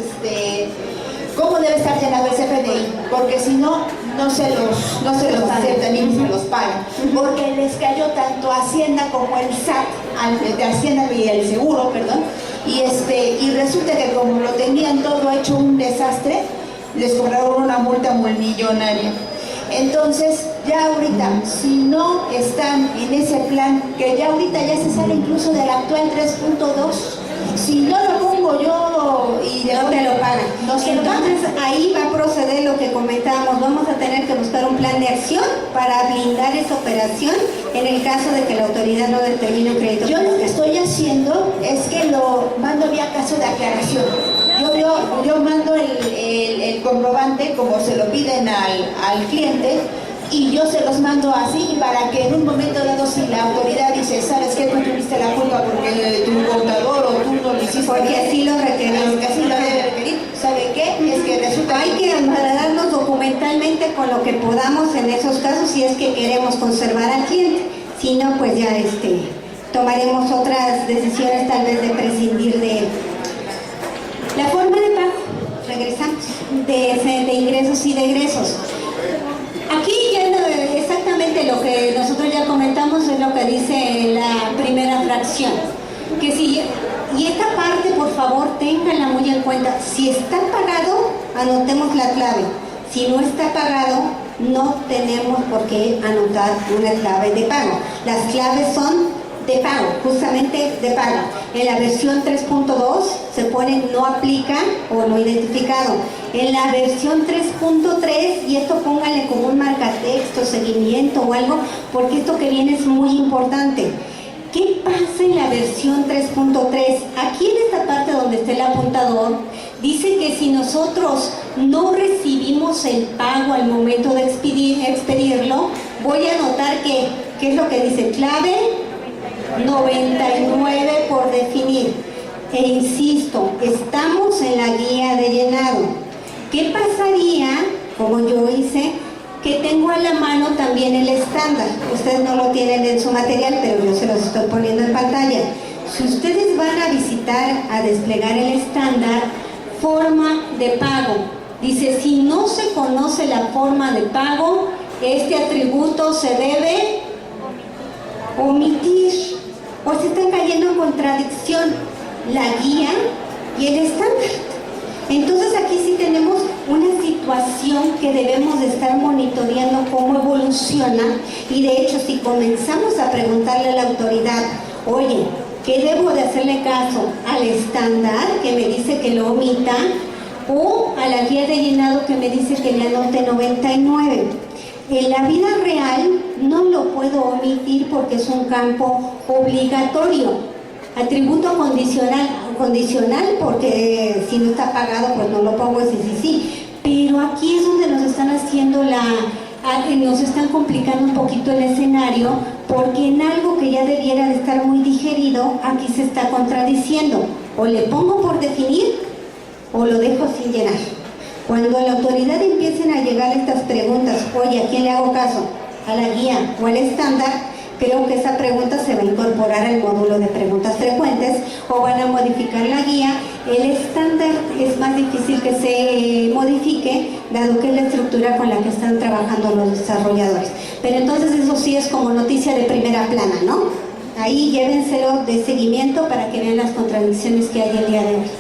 Speaker 5: cómo debe estar llenado el CFDI, porque si no, no se los aceptan ni se los pagan, porque les cayó tanto Hacienda como el SAT, de Hacienda y el Seguro, perdón, y resulta que como lo tenían todo hecho un desastre, les cobraron una multa multimillonaria. Entonces, ya ahorita, si no están en ese plan, que ya ahorita ya se sale incluso del actual 3.2, si no lo pongo yo y
Speaker 2: no te lo pagan.
Speaker 5: No se lo
Speaker 2: Entonces
Speaker 5: pagan.
Speaker 2: ahí va a proceder lo que comentábamos. Vamos a tener que buscar un plan de acción para blindar esa operación en el caso de que la autoridad no determine un crédito.
Speaker 5: Yo lo que estoy haciendo es que lo mando vía caso de aclaración. Yo mando el comprobante como se lo piden al cliente, y yo se los mando así para que en un momento dado, si la autoridad dice, sabes que tú tuviste la culpa porque tu contador o tú no lo hiciste,
Speaker 2: Porque así lo requerimos.
Speaker 5: porque así lo debe requerir, ¿sabe qué? Es que resulta
Speaker 2: Hay que amparadarnos documentalmente con lo que podamos en esos casos, si es que queremos conservar al cliente. Si no, pues ya tomaremos otras decisiones, tal vez de prescindir de él. La forma de pago, regresamos, de ingresos y de egresos. Aquí ya exactamente lo que nosotros ya comentamos es lo que dice la primera fracción. Que si, y esta parte, por favor, ténganla muy en cuenta. Si está pagado, anotemos la clave. Si no está pagado, no tenemos por qué anotar una clave de pago. Las claves son de pago, justamente de pago. En la versión 3.2 se pone no aplica o no identificado. En la versión 3.3, y esto pónganle como un marcatexto, seguimiento o algo, porque esto que viene es muy importante. ¿Qué pasa en la versión 3.3? Aquí en esta parte donde está el apuntador, dice que si nosotros no recibimos el pago al momento de expedirlo, voy a anotar que, ¿qué es lo que dice? Clave 99 por definir. E insisto, estamos en la guía de llenado. ¿Qué pasaría, como yo hice, que tengo a la mano también el estándar? Ustedes no lo tienen en su material, pero yo se los estoy poniendo en pantalla. Si ustedes van a visitar, a desplegar el estándar, forma de pago. Dice, si no se conoce la forma de pago, este atributo se debe omitir. O se están cayendo en contradicción la guía y el estándar. Entonces aquí sí tenemos una situación que debemos de estar monitoreando cómo evoluciona, y de hecho si comenzamos a preguntarle a la autoridad, oye, ¿qué debo de hacerle caso? ¿Al estándar que me dice que lo omita, o a la guía de llenado que me dice que le anote 99? En la vida real no lo puedo omitir porque es un campo obligatorio. Atributo condicional porque si no está pagado pues no lo pongo, sí. Pero aquí es donde nos están haciendo nos están complicando un poquito el escenario, porque en algo que ya debiera de estar muy digerido, aquí se está contradiciendo. O le pongo por definir o lo dejo sin llenar. Cuando a la autoridad empiecen a llegar estas preguntas, oye, ¿a quién le hago caso? ¿A la guía o al estándar? Creo que esa pregunta se va a incorporar al módulo de preguntas frecuentes, o van a modificar la guía. El estándar es más difícil que se modifique, dado que es la estructura con la que están trabajando los desarrolladores. Pero entonces eso sí es como noticia de primera plana, ¿no? Ahí llévenselo de seguimiento para que vean las contradicciones que hay el día de hoy.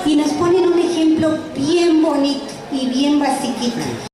Speaker 2: Y nos ponen un ejemplo bien bonito y bien basiquito.